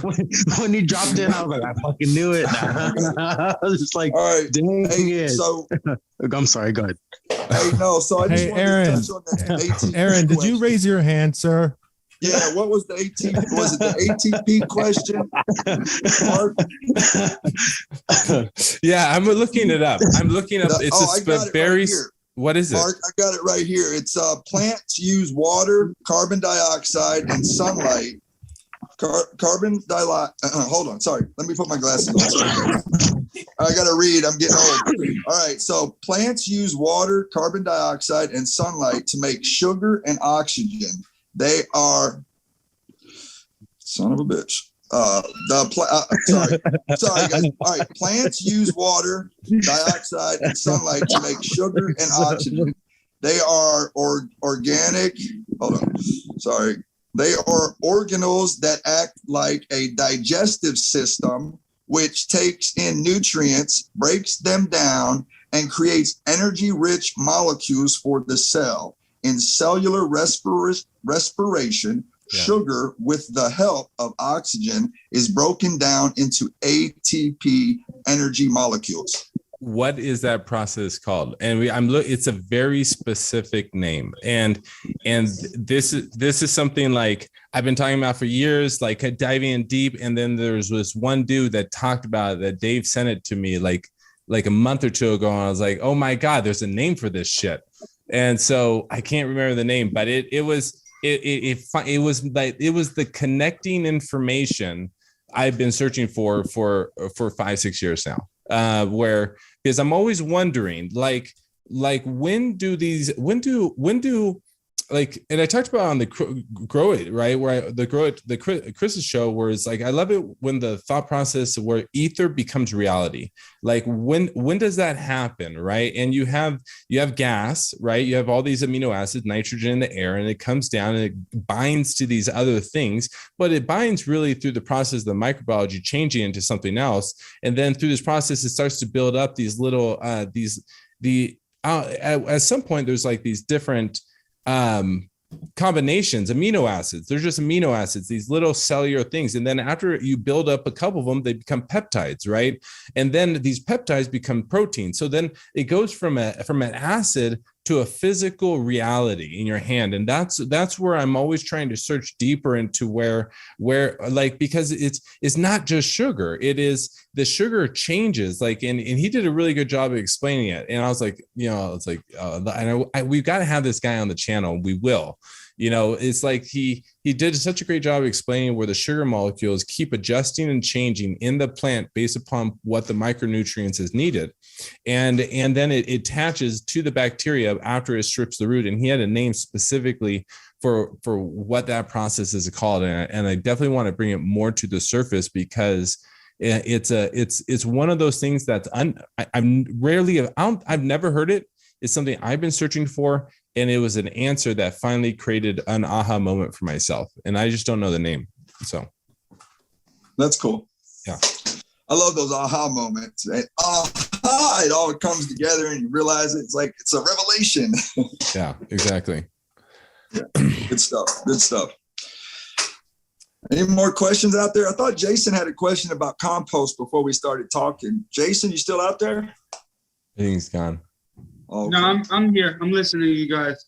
ATP. When he dropped in, I was like, I fucking knew it. I was just like, all right, dang hey, it. so I'm sorry, go ahead. hey, no, so I just Hey, wanted Aaron. to touch on that ATP. Aaron, did you question. raise your hand, sir? Yeah, what was the ATP? Was it the ATP question? Mark? Yeah, I'm looking it up. I'm looking up. It's I got it very. right here. What is it? Mark, I got it right here. It's plants use water, carbon dioxide, and sunlight. Carbon dioxide. Hold on, sorry. Let me put my glasses on. I gotta read. I'm getting old. All right. So plants use water, carbon dioxide, and sunlight to make sugar and oxygen. They are son of a bitch. Sorry, guys. All right. Plants use water, dioxide, and sunlight to make sugar and oxygen. They are organic. Hold on. Sorry. They are organelles that act like a digestive system, which takes in nutrients, breaks them down, and creates energy-rich molecules for the cell. In cellular respiration, sugar, with the help of oxygen, is broken down into ATP energy molecules. What is that process called? And it's a very specific name. And this is something like I've been talking about for years, like diving in deep. And then there's this one dude that talked about it, that Dave sent it to me like a month or two ago. And I was like, oh my God, there's a name for this shit. And so I can't remember the name, but it was the connecting information I've been searching for 5-6 years now. Because I'm always wondering, like when do like, and I talked about on the Grow It, right? Where the Chris's show, where it's like, I love it when the thought process where ether becomes reality. Like when does that happen, right? And you have gas, right? You have all these amino acids, nitrogen in the air, and it comes down and it binds to these other things, but it binds really through the process of the microbiology changing into something else. And then through this process, it starts to build up these little, at some point, there's like these different combinations, amino acids. They're just amino acids, these little cellular things. And then after you build up a couple of them, they become peptides, right? And then these peptides become proteins. So then it goes from an acid to a physical reality in your hand. And that's where I'm always trying to search deeper into where like, because it's not just sugar. It is the sugar changes, like, and he did a really good job of explaining it. And I was like, we've got to have this guy on the channel. We will. It's like he did such a great job of explaining where the sugar molecules keep adjusting and changing in the plant based upon what the micronutrients is needed. And then it attaches to the bacteria after it strips the root. And he had a name specifically for what that process is called. And I definitely want to bring it more to the surface, because it's one of those things that's I've never heard it. It's something I've been searching for. And it was an answer that finally created an aha moment for myself. And I just don't know the name. So that's cool. Yeah. I love those aha moments. And it all comes together and you realize it's like it's a revelation. Yeah, exactly. Yeah. Good stuff. Good stuff. Any more questions out there? I thought Jason had a question about compost before we started talking. Jason, you still out there? I think he's gone. Okay. No, I'm here. I'm listening to you guys.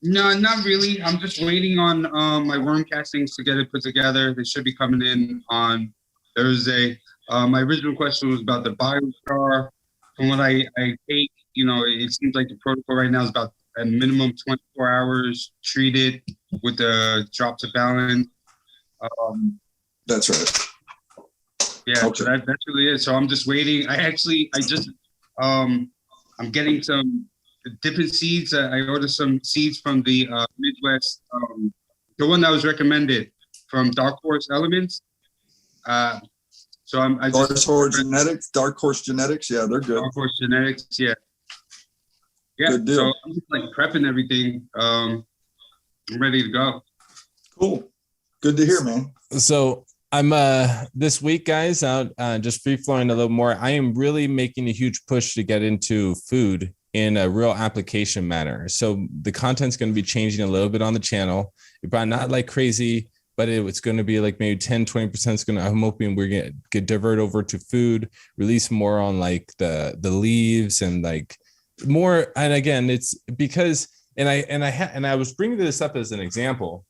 No, not really. I'm just waiting on my worm castings to get it put together. They should be coming in on Thursday. My original question was about the biochar. From what I take, it seems like the protocol right now is about a minimum 24 hours treated with the drop to balance. That's right. Yeah, Okay. so that's really it. So I'm just waiting. I'm getting some different seeds. I ordered some seeds from the Midwest, the one that was recommended from Dark Horse Elements. So Dark Horse Genetics. Yeah, they're good. Dark Horse Genetics. Yeah. Yeah. Good deal. So I'm just like prepping everything. I'm ready to go. Cool. Good to hear, man. So I'm this week, guys, out just free flowing a little more. I am really making a huge push to get into food in a real application manner. So the content's going to be changing a little bit on the channel, but not like crazy, but it's going to be like maybe 10-20% is going to, I'm hoping we're going to get divert over to food, release more on like the leaves and like more. And again, it's because, and I was bringing this up as an example.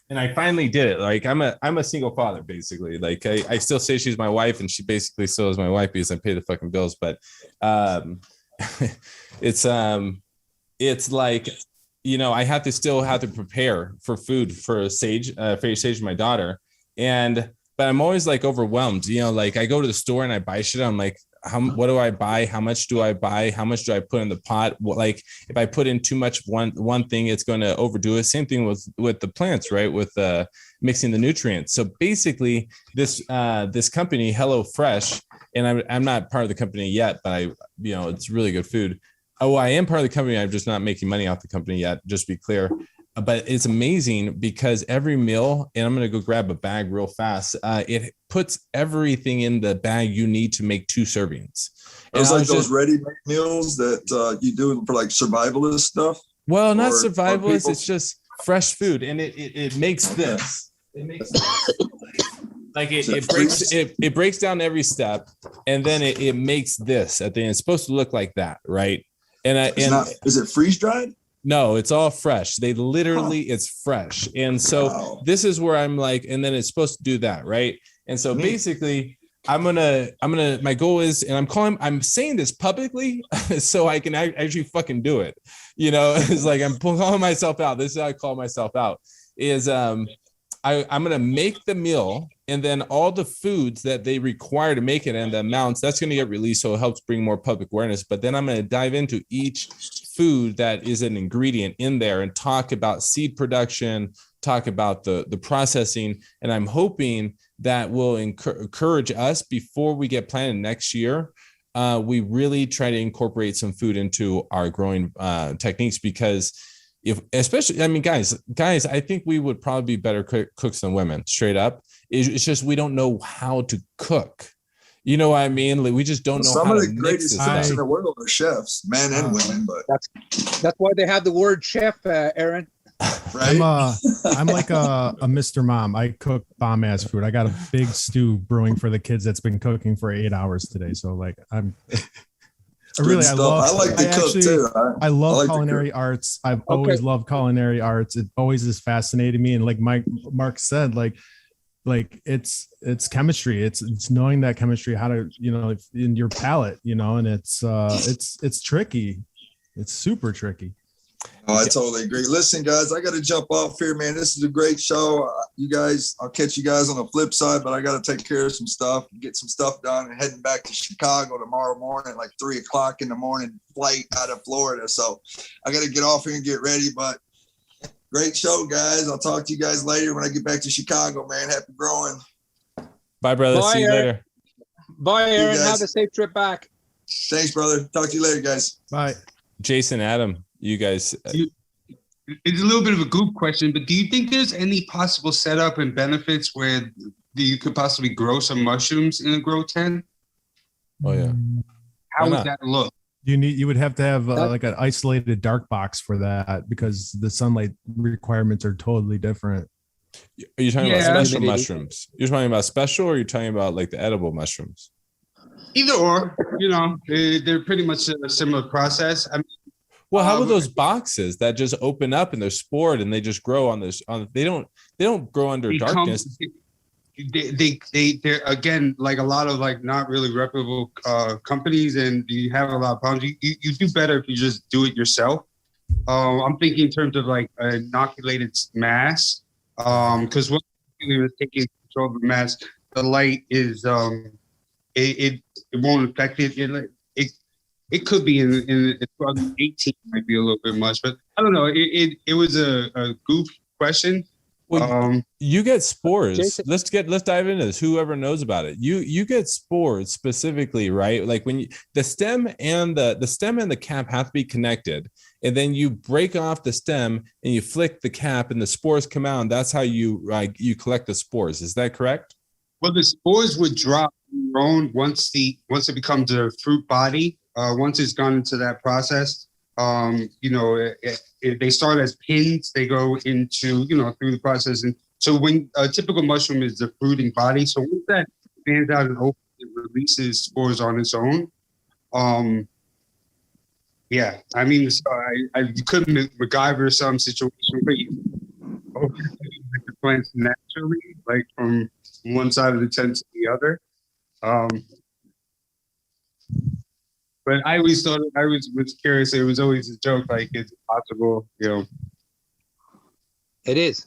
And I finally did it. Like I'm a single father, basically. Like I still say she's my wife, and she basically still is my wife because I pay the fucking bills. But it's like, I have to prepare for food for Sage, my daughter, but I'm always like overwhelmed. Like I go to the store and I buy shit. I'm like, what do I buy? How much do I buy? How much do I put in the pot? Like if I put in too much one thing, it's going to overdo it. Same thing with the plants, right? With mixing the nutrients. So basically this company, Hello Fresh, and I'm not part of the company yet, but it's really good food. Oh, I am part of the company. I'm just not making money off the company yet, just to be clear. But it's amazing because every meal, and I'm going to go grab a bag real fast. It puts everything in the bag you need to make 2 servings. It's like those ready-made meals that you do for like survivalist stuff. Well, not survivalist. It's just fresh food. And it makes this. It makes this. Like it breaks down every step. And then it makes this at the end. It's supposed to look like that. Right. Is it freeze dried? No, it's all fresh. They literally, it's fresh. And so This is where I'm like, and then it's supposed to do that. Right. And so basically I'm going to, my goal is, and I'm saying this publicly so I can actually fucking do it. It's like, I'm calling myself out. This is how I call myself out is, I'm going to make the meal, and then all the foods that they require to make it and the amounts that's going to get released. So it helps bring more public awareness. But then I'm going to dive into each food that is an ingredient in there and talk about seed production, talk about the processing. And I'm hoping that will encourage us before we get planted next year. We really try to incorporate some food into our growing techniques, because guys, I think we would probably be better cooks than women, straight up. It's just we don't know how to cook. You know what I mean? Like, we just don't know some how of to the mix greatest this chefs stuff. in the world are chefs, men and women. But That's why they have the word chef, Aaron. Right? I'm like a Mr. Mom. I cook bomb ass food. I got a big stew brewing for the kids that's been cooking for 8 hours today. So like I love to cook too. I love culinary arts. I've always loved culinary arts. It always has fascinated me. And like Mark said, like it's chemistry. It's knowing that chemistry, how to, in your palate, and it's tricky. It's super tricky. Oh, I totally agree. Listen, guys, I got to jump off here, man. This is a great show. You guys, I'll catch you guys on the flip side, but I got to take care of some stuff, get some stuff done, and heading back to Chicago tomorrow morning, like 3:00 in the morning, flight out of Florida. So I got to get off here and get ready, but great show, guys. I'll talk to you guys later when I get back to Chicago, man. Happy growing. Bye, brother. Bye, see you Aaron. later. Bye, Aaron. guys. Have a safe trip back. Thanks, brother. Talk to you later, guys. Bye. Jason, Adam, you guys. It's a little bit of a goop question, but do you think there's any possible setup and benefits where you could possibly grow some mushrooms in a grow tent? Oh yeah. How would that look? You would have to have like an isolated dark box for that, because the sunlight requirements are totally different. Are you talking about special mushrooms? You're talking about special, or you're talking about like the edible mushrooms? Either or, they're pretty much a similar process. I mean, Well, how about those boxes that just open up and they're spored and they just grow on this? They don't grow under darkness. They're again like a lot of like not really reputable companies, and you have a lot of problems. You do better if you just do it yourself. I'm thinking in terms of like an inoculated mass, because what is taking control of the mass, the light is it won't affect it. It could be in 2018 might be a little bit much, but I don't know. It was a goof question. Well, you get spores. Jason. Let's dive into this. Whoever knows about it, you get spores specifically, right? Like when the stem and the cap have to be connected, and then you break off the stem and you flick the cap, and the spores come out. And that's how you collect the spores. Is that correct? Well, the spores would drop on their own once it becomes a fruit body. Once it's gone into that process, they start as pins. They go into, through the process. And so when a typical mushroom is the fruiting body, so once that fans out and opens, it releases spores on its own. Yeah, I mean, so I couldn't MacGyver some situation where you the plants naturally, like from one side of the tent to the other. But I always thought, I was curious. It was always a joke, like, is it possible, It is.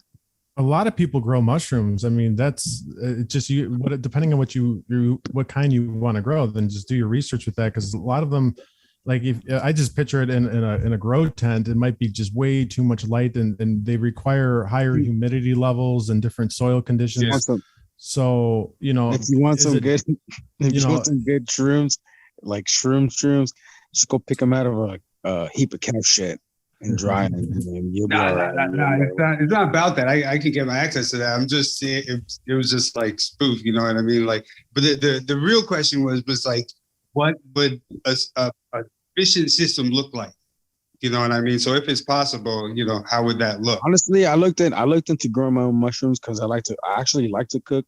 A lot of people grow mushrooms. I mean, that's just depending on what kind you want to grow, then just do your research with that. Because a lot of them, like if I just picture it in a grow tent, it might be just way too much light, and they require higher humidity levels and different soil conditions. Yeah. So, if you want some good shrooms, like shrooms, just go pick them out of a heap of cow shit and dry them, and you'll be all right. It's not about that. I can get my access to that. I'm just it was just like spoof, you know what I mean? Like, but the real question was like, what would a efficient system look like? You know what I mean? So if it's possible, how would that look? Honestly, I looked into growing my own mushrooms because I actually like to cook,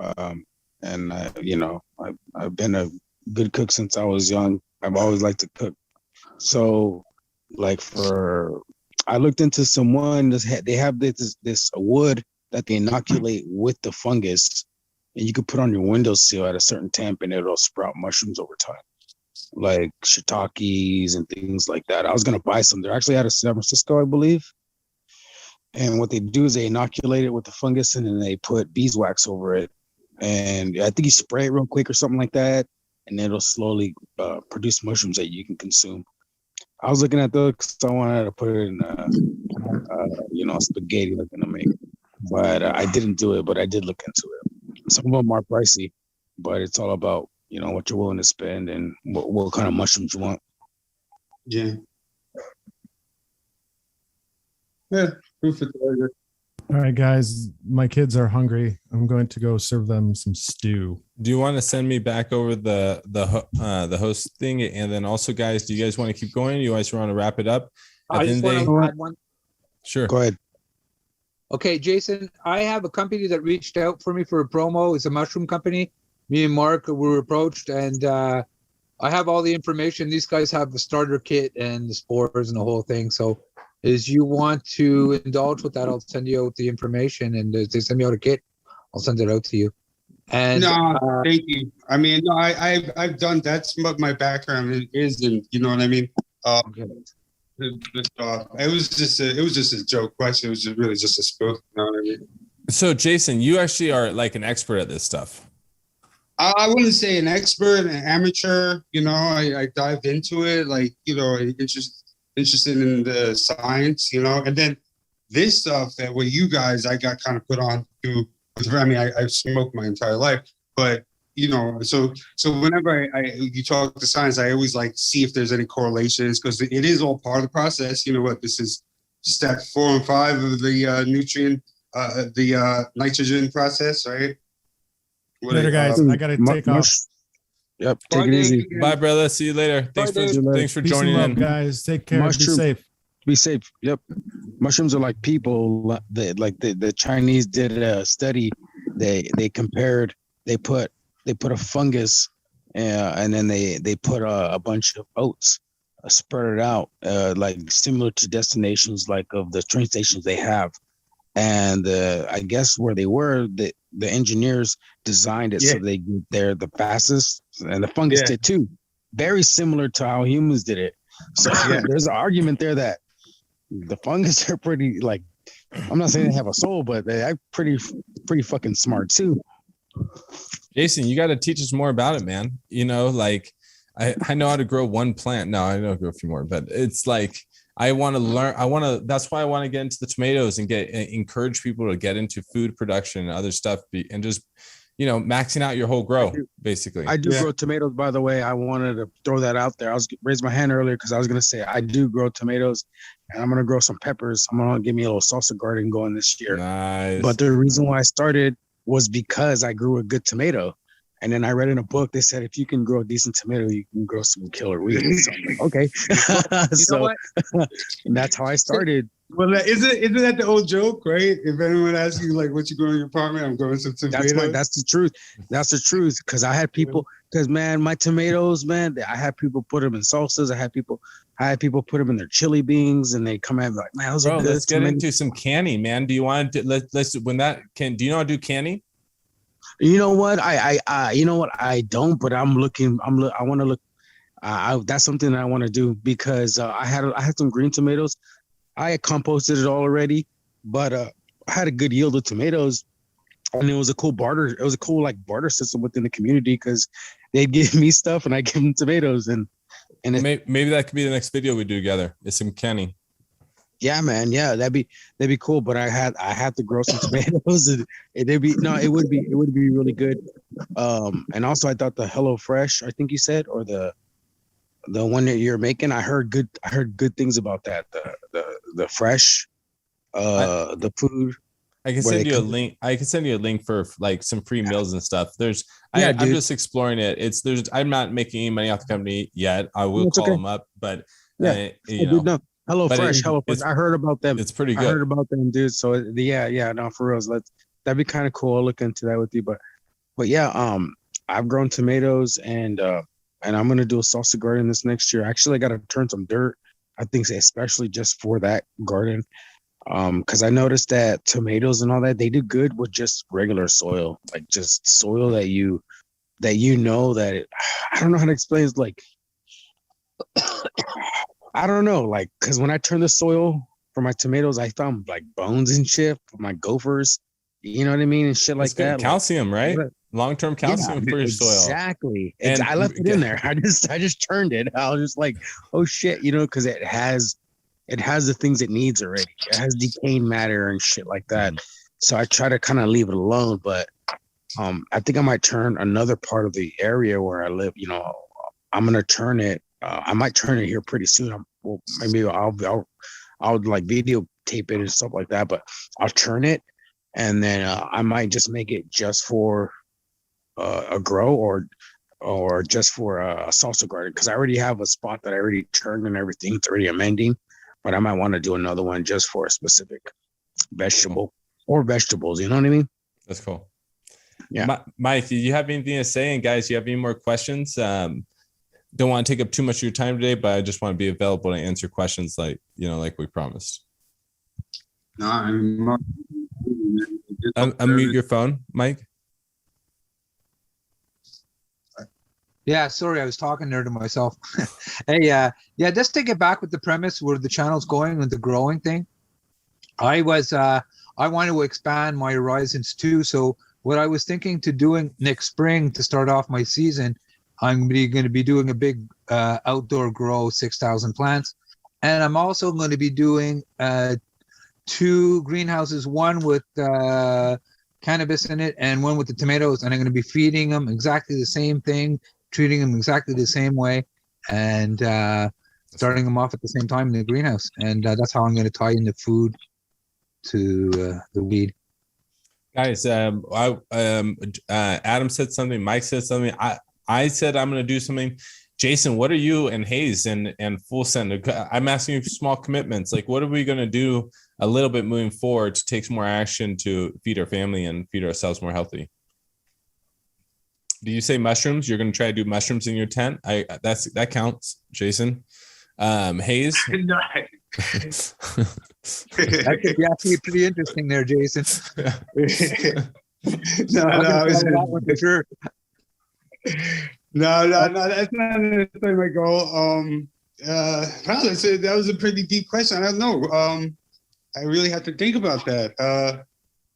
and I've been a good cook since I was young. I've always liked to cook. So like I looked into they have this wood that they inoculate with the fungus, and you could put on your windowsill at a certain temp and it'll sprout mushrooms over time, like shiitakes and things like that. I was going to buy some. They're actually out of San Francisco, I believe. And what they do is they inoculate it with the fungus, and then they put beeswax over it. And I think you spray it real quick or something like that, and it'll slowly produce mushrooms that you can consume. I was looking at those because I wanted to put it in, spaghetti looking to make, but I didn't do it. But I did look into it. Some of them are pricey, but it's all about what you're willing to spend and what kind of mushrooms you want. Yeah. Yeah. All right, guys, my kids are hungry. I'm going to go serve them some stew. Do you want to send me back over the host thing? And then also, guys, do you guys want to keep going? You guys want to wrap it up? I just want to add one. Sure. Go ahead. Okay, Jason, I have a company that reached out for me for a promo. It's a mushroom company. Me and Mark were approached, and I have all the information. These guys have the starter kit and the spores and the whole thing. So if you want to indulge with that, I'll send you out the information, and if they send me out a kit, I'll send it out to you. And thank you. I mean, no, I've done, that's what my background is, and you know what I mean. Okay. It was just a joke question. It was really just a spoof. You know what I mean? So, Jason, you actually are like an expert at this stuff. I wouldn't say an expert, an amateur. I dived into it, like interested in the science, and then this stuff that with you guys, I got kind of put on to. I mean, I've smoked my entire life, but so whenever you talk to science, I always like see if there's any correlations, because it is all part of the process. This is step 4 and 5 of the nutrient, the nitrogen process, right? Later, guys. I gotta take off. Yep. Take it easy. Bye, brother. See you later. Thanks for joining in, guys. Take care. Be safe. Be safe. Yep. Mushrooms are like people. The Chinese did a study. They compared. They put a fungus and then they put a bunch of oats, spread it out, like similar to destinations like of the train stations they have. And I guess where they were, the engineers designed it so they get there the fastest, and the fungus did too. Very similar to how humans did it. So there's an argument there that the fungus are pretty, like, I'm not saying they have a soul, but they're pretty fucking smart too. Jason, you got to teach us more about it, man. You know, like I know how to grow one plant. No, I know how to grow a few more, but it's like I want to learn. That's why I want to get into the tomatoes and encourage people to get into food production and other stuff, and just, you know, maxing out your whole grow, basically. I do grow tomatoes, by the way. I wanted to throw that out there. I was raised my hand earlier because I was going to say I do grow tomatoes, and I'm going to grow some peppers. I'm going to give me a little salsa garden going this year. Nice. But the reason why I started was because I grew a good tomato. And then I read in a book, they said, if you can grow a decent tomato, you can grow some killer weeds. So I'm like, okay. You know what? That's how I started. Well, isn't that the old joke, right? If anyone asks you, like, what you grow in your apartment, I'm growing some tomatoes. That's the truth. That's the truth. Because I had people, man, my tomatoes, man, I had people put them in salsas. I had people put them in their chili beans, and they come at me like, man, those are good. Let's get into some canning, man. Do you want to let's do you know how to do canning? You know what? I don't, but I want to look. That's something that I want to do because I had some green tomatoes. I had composted it all already, but I had a good yield of tomatoes, and it was a cool barter. It was a cool barter system within the community because they'd give me stuff and I give them tomatoes, and maybe that could be the next video we do together. It's some canning. Yeah, man. Yeah, that'd be cool. But I had to grow some tomatoes, and it would be really good. And also I thought the Hello Fresh, I think you said, or the one that you're making, I heard good things about that. The fresh, the food. I can send you a link. I can send you a link for like some free meals and stuff. I'm just exploring it. I'm not making any money off the company yet. I will call them up, but Hello Fresh. I heard about them. It's pretty good. I heard about them, dude. So no, for real. That'd be kind of cool. I'll look into that with you. But yeah, I've grown tomatoes, and I'm gonna do a salsa garden this next year. Actually, I gotta turn some dirt, I think, especially just for that garden. Because I noticed that tomatoes and all that, they do good with just regular soil, like just soil that I don't know how to explain. It's like I don't know, like, because when I turn the soil for my tomatoes, I found like bones and shit for my gophers. You know what I mean? And shit like that. Calcium, right? Long-term calcium for your soil. Exactly. And I left it in there. I just turned it. I was just like, oh shit, because it has the things it needs already. It has decaying matter and shit like that. So I try to kind of leave it alone. But I think I might turn another part of the area where I live. I'm gonna turn it. I might turn it here pretty soon. Maybe I'll like videotape it and stuff like that. But I'll turn it, and then I might just make it just for a grow or just for a salsa garden, because I already have a spot that I already turned and everything. It's already amending, but I might want to do another one just for a specific vegetable or vegetables. You know what I mean? That's cool. Yeah, Mike, do you have anything to say? And guys, you have any more questions? Don't want to take up too much of your time today, but I just want to be available to answer questions like we promised. No, I'm unmute your phone, Mike. Yeah, sorry, I was talking there to myself. Hey, just to get back with the premise where the channel's going with the growing thing. I want to expand my horizons too. So what I was thinking to doing next spring to start off my season, I'm going to be doing a big outdoor grow, 6,000 plants. And I'm also going to be doing 2 greenhouses, one with cannabis in it and one with the tomatoes. And I'm going to be feeding them exactly the same thing, treating them exactly the same way, and starting them off at the same time in the greenhouse. And that's how I'm going to tie in the food to the weed. Guys, Adam said something. Mike said something. I said I'm going to do something. Jason, what are you and Hayes and Full Send? I'm asking you for small commitments. Like, what are we going to do a little bit moving forward to take some more action to feed our family and feed ourselves more healthy? Do you say mushrooms? You're going to try to do mushrooms in your tent? That counts, Jason. Hayes. That could be actually pretty interesting there, Jason. No, I was that one for sure. No, that's not necessarily my goal. Wow, that was a pretty deep question. I don't know. I really have to think about that.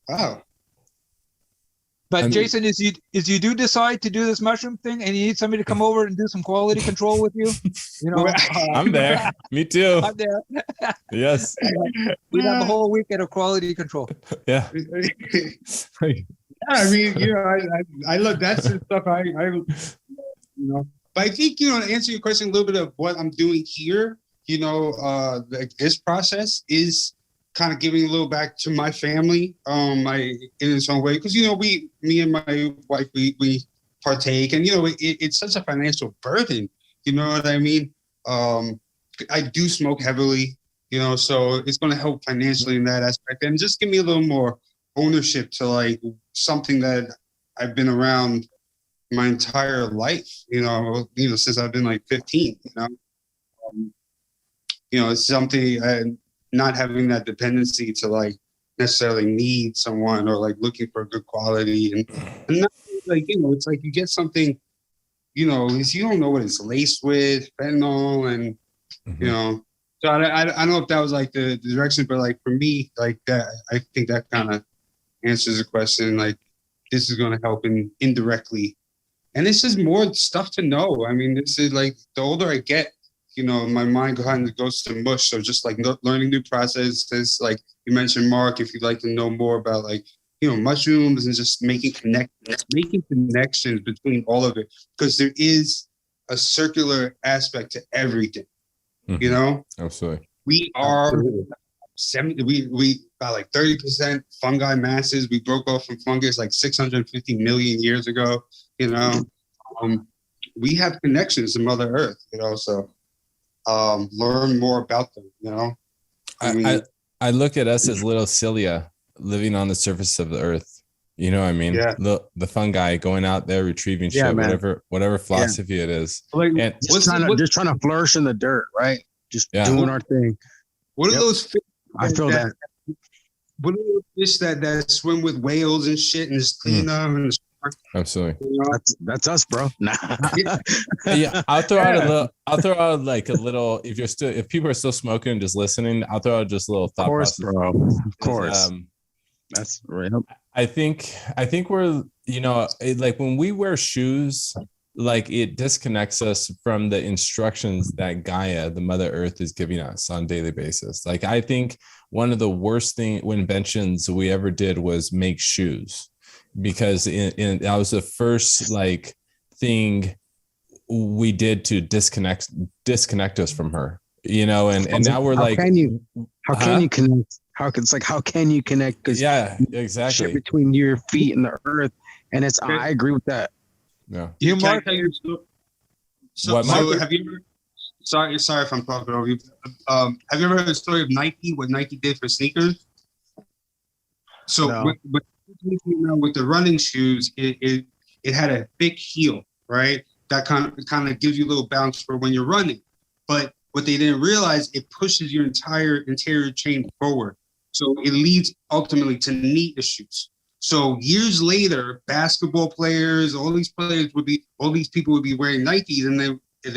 Wow. But Jason, is you do decide to do this mushroom thing, and you need somebody to come over and do some quality control with you? You know, I'm there. Me too. I'm there. Yes. We have a whole weekend of quality control. Yeah. I mean, I love that stuff. But I think, to answer your question, a little bit of what I'm doing here, this process is kind of giving a little back to my family, in its own way, because me and my wife, we partake, and it's such a financial burden. You know what I mean? I do smoke heavily, so it's going to help financially in that aspect, and just give me a little more ownership to like something that I've been around my entire life. Since I've been like 15. It's something. Not having that dependency to like necessarily need someone or like looking for good quality and not like, it's like you get something, you don't know what it's laced with, fentanyl, and so I don't know if that was like the direction, but like for me, like that, I think that kind of answers the question. Like this is going to help indirectly, and it's just more stuff to know. I mean, this is like the older I get, my mind kind of goes to mush. So just like learning new processes, like you mentioned, Mark, if you'd like to know more about like, mushrooms and just making connections between all of it, because there is a circular aspect to everything, Absolutely. We are 70, we about like 30% fungi masses. We broke off from fungus like 650 million years ago, we have connections to Mother Earth, so learn more about them, I look at us as little cilia living on the surface of the earth. You know what I mean? Yeah. The fungi going out there retrieving shit, man. whatever philosophy it is. Like, and just trying to flourish in the dirt, right? Just doing our thing. What are those fish? I feel that. What are those fish that swim with whales and shit and just clean up and Absolutely. That's us, bro. Nah. Yeah, I'll throw out like a little, if people are still smoking and just listening, I'll throw out just a little thought process. Bro. Of course. That's real. I think we're, like when we wear shoes, like it disconnects us from the instructions that Gaia, the Mother Earth, is giving us on a daily basis. Like I think one of the worst inventions we ever did was make shoes, because that was the first like thing we did to disconnect us from her, and now we're how can you connect? How can you connect? Because exactly, between your feet and the earth, and I agree with that. Yeah. You Mark, have you ever? Sorry if I'm talking over you. Have you ever heard the story of Nike? What Nike did for sneakers? So No. with the running shoes, it had a thick heel, right? That kind of gives you a little bounce for when you're running. But what they didn't realize, it pushes your entire interior chain forward. So it leads ultimately to knee issues. So years later, basketball players, all these people would be wearing Nikes, and they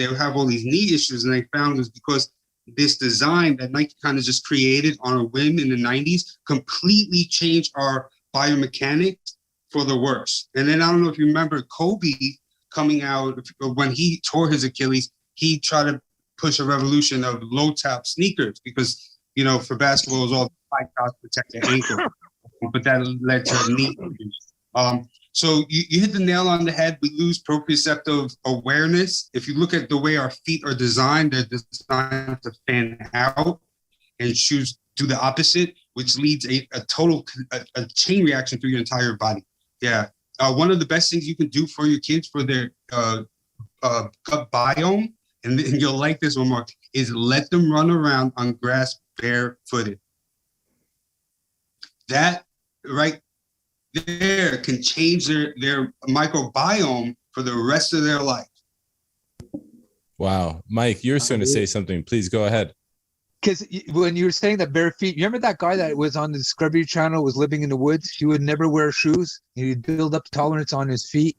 would have all these knee issues. And they found it was because this design that Nike kind of just created on a whim in the 90s completely changed our biomechanics for the worse. And then I don't know if you remember Kobe coming out when he tore his Achilles, he tried to push a revolution of low top sneakers because, for basketball, it was all high tops protect the ankle, but that led to knee injuries. So you hit the nail on the head. We lose proprioceptive awareness. If you look at the way our feet are designed, they're designed to fan out, and shoes do the opposite, which leads a chain reaction through your entire body. Yeah. One of the best things you can do for your kids for their gut biome, and you'll like this one, Mark, is let them run around on grass barefooted. That right there can change their microbiome for the rest of their life. Wow. Mike, you're going to say something. Please go ahead. Because when you were saying that bare feet, you remember that guy that was on the Discovery Channel, was living in the woods? He would never wear shoes. He'd build up tolerance on his feet.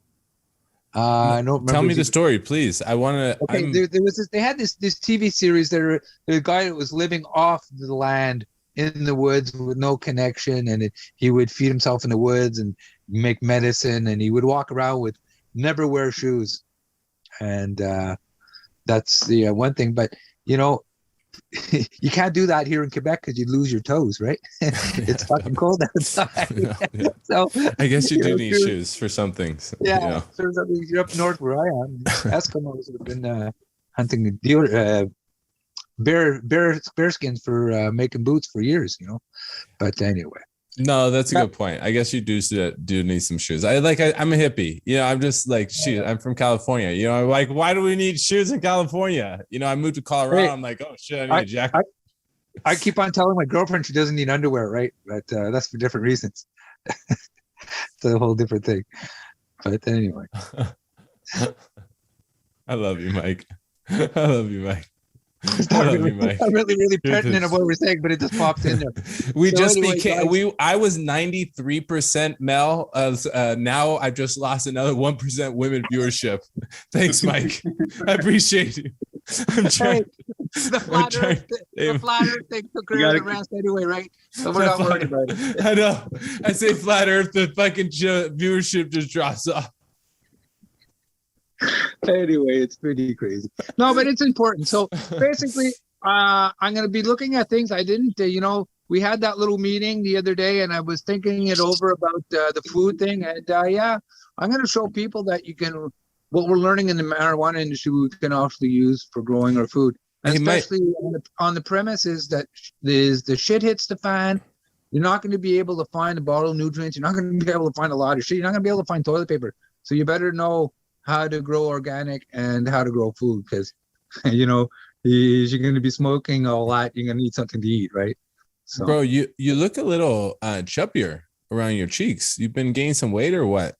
I don't remember. Tell me the story, please. I want to. Okay, there was this, they had this TV series. There, the guy that was living off the land in the woods with no connection, and he would feed himself in the woods and make medicine, and he would walk around with never wear shoes, and that's the one thing. But you know, you can't do that here in Quebec because you lose your toes, right? It's fucking cold outside. Yeah. So I guess you do need shoes for some things. Yeah, you're up north where I am. Eskimos have been hunting deer, bear skins for making boots for years, you know. But anyway. No, that's a good point. I guess you do need some shoes. I'm a hippie. You know, I'm just like, shit, I'm from California. You know, I'm like, why do we need shoes in California? You know, I moved to Colorado. I'm like, oh shit, I need a jacket. I keep on telling my girlfriend she doesn't need underwear, right? But that's for different reasons. It's a whole different thing. But anyway. I love you, Mike. I love you, Mike. It's not really pertinent of what we're saying, but it just popped in there. I was 93% male. Now I've just lost another 1% women viewership. Thanks, Mike. I appreciate you. I'm trying. The flat earth thing took care of the rest anyway, right? So we're not worried about it. I know. I say flat earth, the fucking viewership just drops off. Anyway, it's pretty crazy. No, but it's important. So basically, I'm going to be looking at things I didn't, we had that little meeting the other day and I was thinking it over about the food thing. And I'm going to show people that what we're learning in the marijuana industry, we can actually use for growing our food. And especially on the premise is that the shit hits the fan. You're not going to be able to find a bottle of nutrients. You're not going to be able to find a lot of shit. You're not going to be able to find toilet paper. So you better know how to grow organic and how to grow food, because you're going to be smoking a lot, you're going to need something to eat, right? So, bro, you look a little chubbier around your cheeks. You've been gaining some weight or what?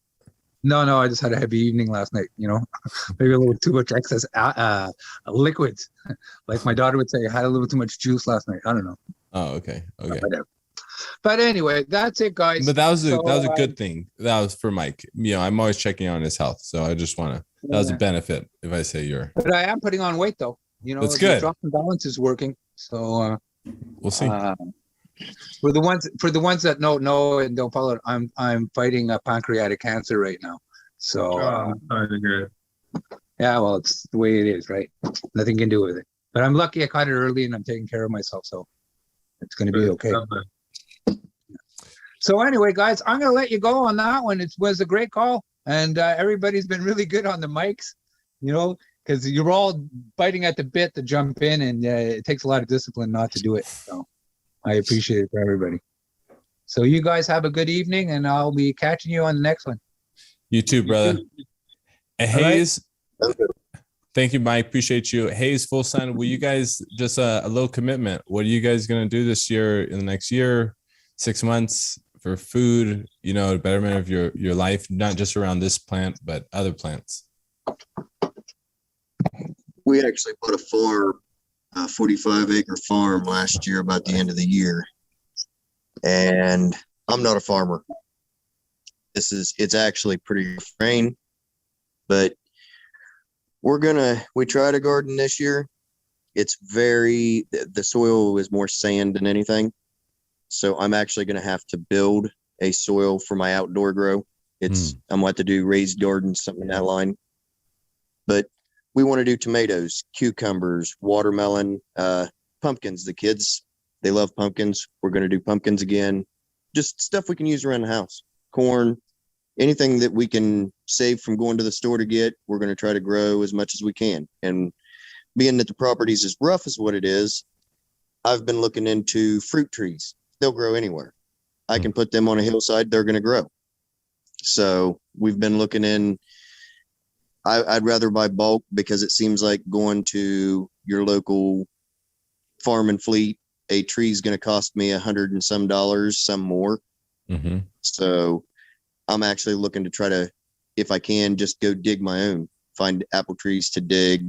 No, I just had a heavy evening last night, maybe a little too much excess liquids, like my daughter would say. I had a little too much juice last night. I don't know. Oh, okay. But anyway, that's it, guys. But that was a good thing. That was for Mike. I'm always checking on his health, so I just want to. That was a benefit. If I say you're. But I am putting on weight, though. That's good. The drop and balance is working. So we'll see. For the ones that don't know and don't follow it, I'm fighting pancreatic cancer right now. So. Sorry to hear it. Yeah, well, it's the way it is, right? Nothing can do with it. But I'm lucky I caught it early and I'm taking care of myself, so it's going to be okay. So anyway, guys, I'm going to let you go on that one. It was a great call, and everybody's been really good on the mics, because you're all biting at the bit to jump in, and it takes a lot of discipline not to do it. So I appreciate it for everybody. So you guys have a good evening, and I'll be catching you on the next one. You too, brother. Hayes, thank you, Mike. Appreciate you. Hayes, Full Sun, will you guys just a little commitment? What are you guys going to do this year, in the next year, 6 months? For food, the betterment of your life, not just around this plant, but other plants. We actually bought a farm, a 45-acre farm last year about the end of the year. And I'm not a farmer. It's actually pretty rain, but we tried a garden this year. It's the soil is more sand than anything. So I'm actually going to have to build a soil for my outdoor grow. I'm going to have to do raised gardens, something in that line. But we want to do tomatoes, cucumbers, watermelon, pumpkins. The kids, they love pumpkins. We're going to do pumpkins again. Just stuff we can use around the house. Corn, anything that we can save from going to the store to get, we're going to try to grow as much as we can. And being that the property's as rough as what it is, I've been looking into fruit trees. They'll grow anywhere. I can put them on a hillside. They're going to grow. So we've been looking in. I'd rather buy bulk, because it seems like going to your local farm and fleet, a tree is going to cost me $100 and some, some more. Mm-hmm. So I'm actually looking to try to if I can, just go dig my own, find apple trees to dig,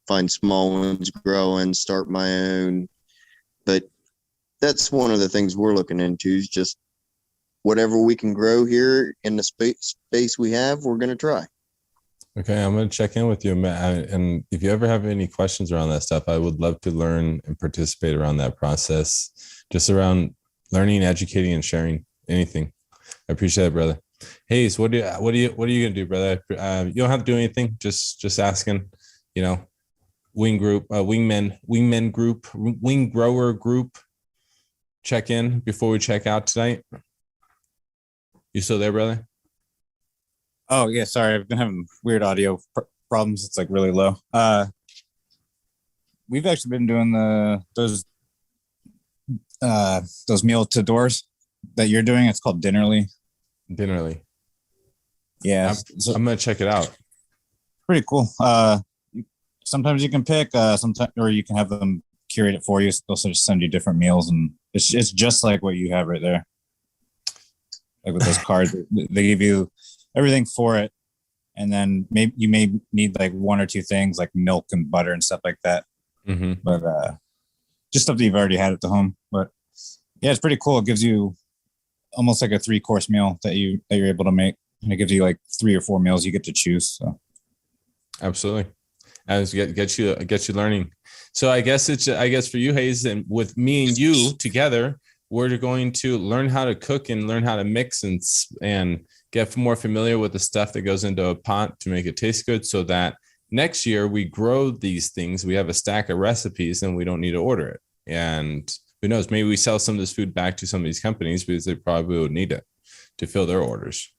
find small ones growing, start my own. But that's one of the things we're looking into, is just whatever we can grow here in the space we have, we're going to try. Okay, I'm going to check in with you, Matt. And if you ever have any questions around that stuff, I would love to learn and participate around that process, just around learning, educating, and sharing anything. I appreciate it, brother. Hayes, what are you going to do, brother? You don't have to do anything. Just asking, wing group, wingmen group, wing grower group. Check in before we check out tonight. You still there, brother? Oh yeah, sorry, I've been having weird audio problems. It's like really low. We've actually been doing those meal to doors that you're doing. It's called Dinnerly. Yeah, I'm gonna check it out. Pretty cool. Sometimes you can pick, sometimes, or you can have them curate it for you. They'll just send you different meals, and it's just like what you have right there. Like with those cards, they give you everything for it, and then maybe you may need like one or two things like milk and butter and stuff like that. Mm-hmm. But just stuff that you've already had at the home. But yeah, it's pretty cool. It gives you almost like a 3-course meal that you're able to make, and it gives you like 3 or 4 meals you get to choose. So absolutely, as get you learning. So I guess for you, Hayes, and with me and you together, we're going to learn how to cook and learn how to mix and get more familiar with the stuff that goes into a pot to make it taste good, so that next year we grow these things. We have a stack of recipes and we don't need to order it. And who knows, maybe we sell some of this food back to some of these companies because they probably would need it to fill their orders.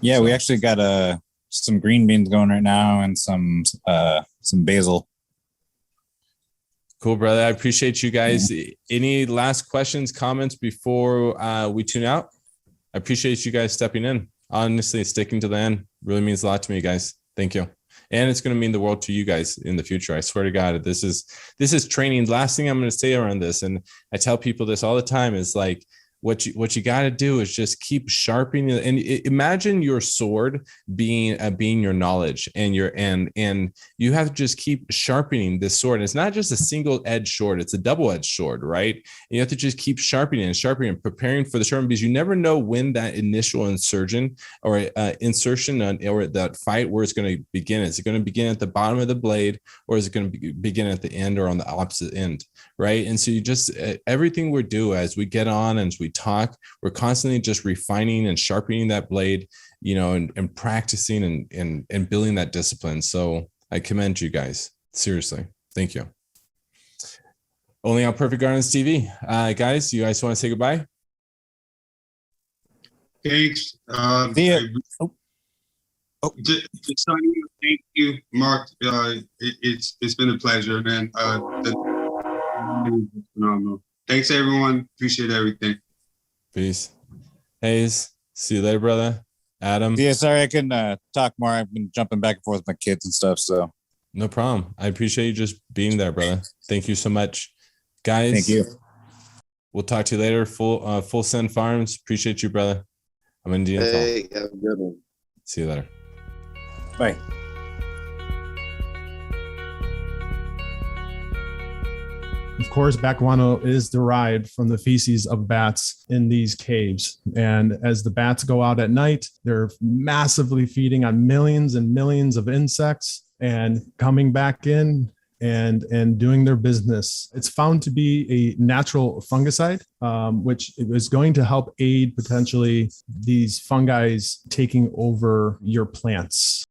Yeah, we actually got some green beans going right now and some basil. Cool, brother. I appreciate you guys. Any last questions, comments before we tune out? I appreciate you guys stepping in. Honestly, sticking to the end really means a lot to me, guys. Thank you. And it's going to mean the world to you guys in the future. I swear to God, this is training. Last thing I'm going to say around this, and I tell people this all the time, is like, what you got to do is just keep sharpening it. And imagine your sword being your knowledge, and you have to just keep sharpening this sword. And it's not just a single edged sword; it's a double edged sword, right? And you have to just keep sharpening and preparing for the sharpening, because you never know when that initial insertion or or that fight where it's going to begin. Is it going to begin at the bottom of the blade, or is it going to begin at the end or on the opposite end, right? And so you just everything we do as we get on and as we talk, we're constantly just refining and sharpening that blade, and practicing and building that discipline. So I commend you guys. Seriously. Thank you. Only on Perfect Gardens TV. Guys, you guys want to say goodbye? Thanks. See ya. Just thank you, Mark. It's been a pleasure, man. Phenomenal. Thanks, everyone. Appreciate everything. Peace. Hayes, see you later, brother. Adam. Yeah, sorry I couldn't talk more. I've been jumping back and forth with my kids and stuff. So no problem. I appreciate you just being there, brother. Thank you so much, guys. Thank you. We'll talk to you later. Full Send Farms. Appreciate you, brother. I'm in the info. Hey, have a good one. See you later. Bye. Of course, bakuano is derived from the feces of bats in these caves. And as the bats go out at night, they're massively feeding on millions and millions of insects and coming back in and doing their business. It's found to be a natural fungicide, which is going to help aid potentially these fungi taking over your plants.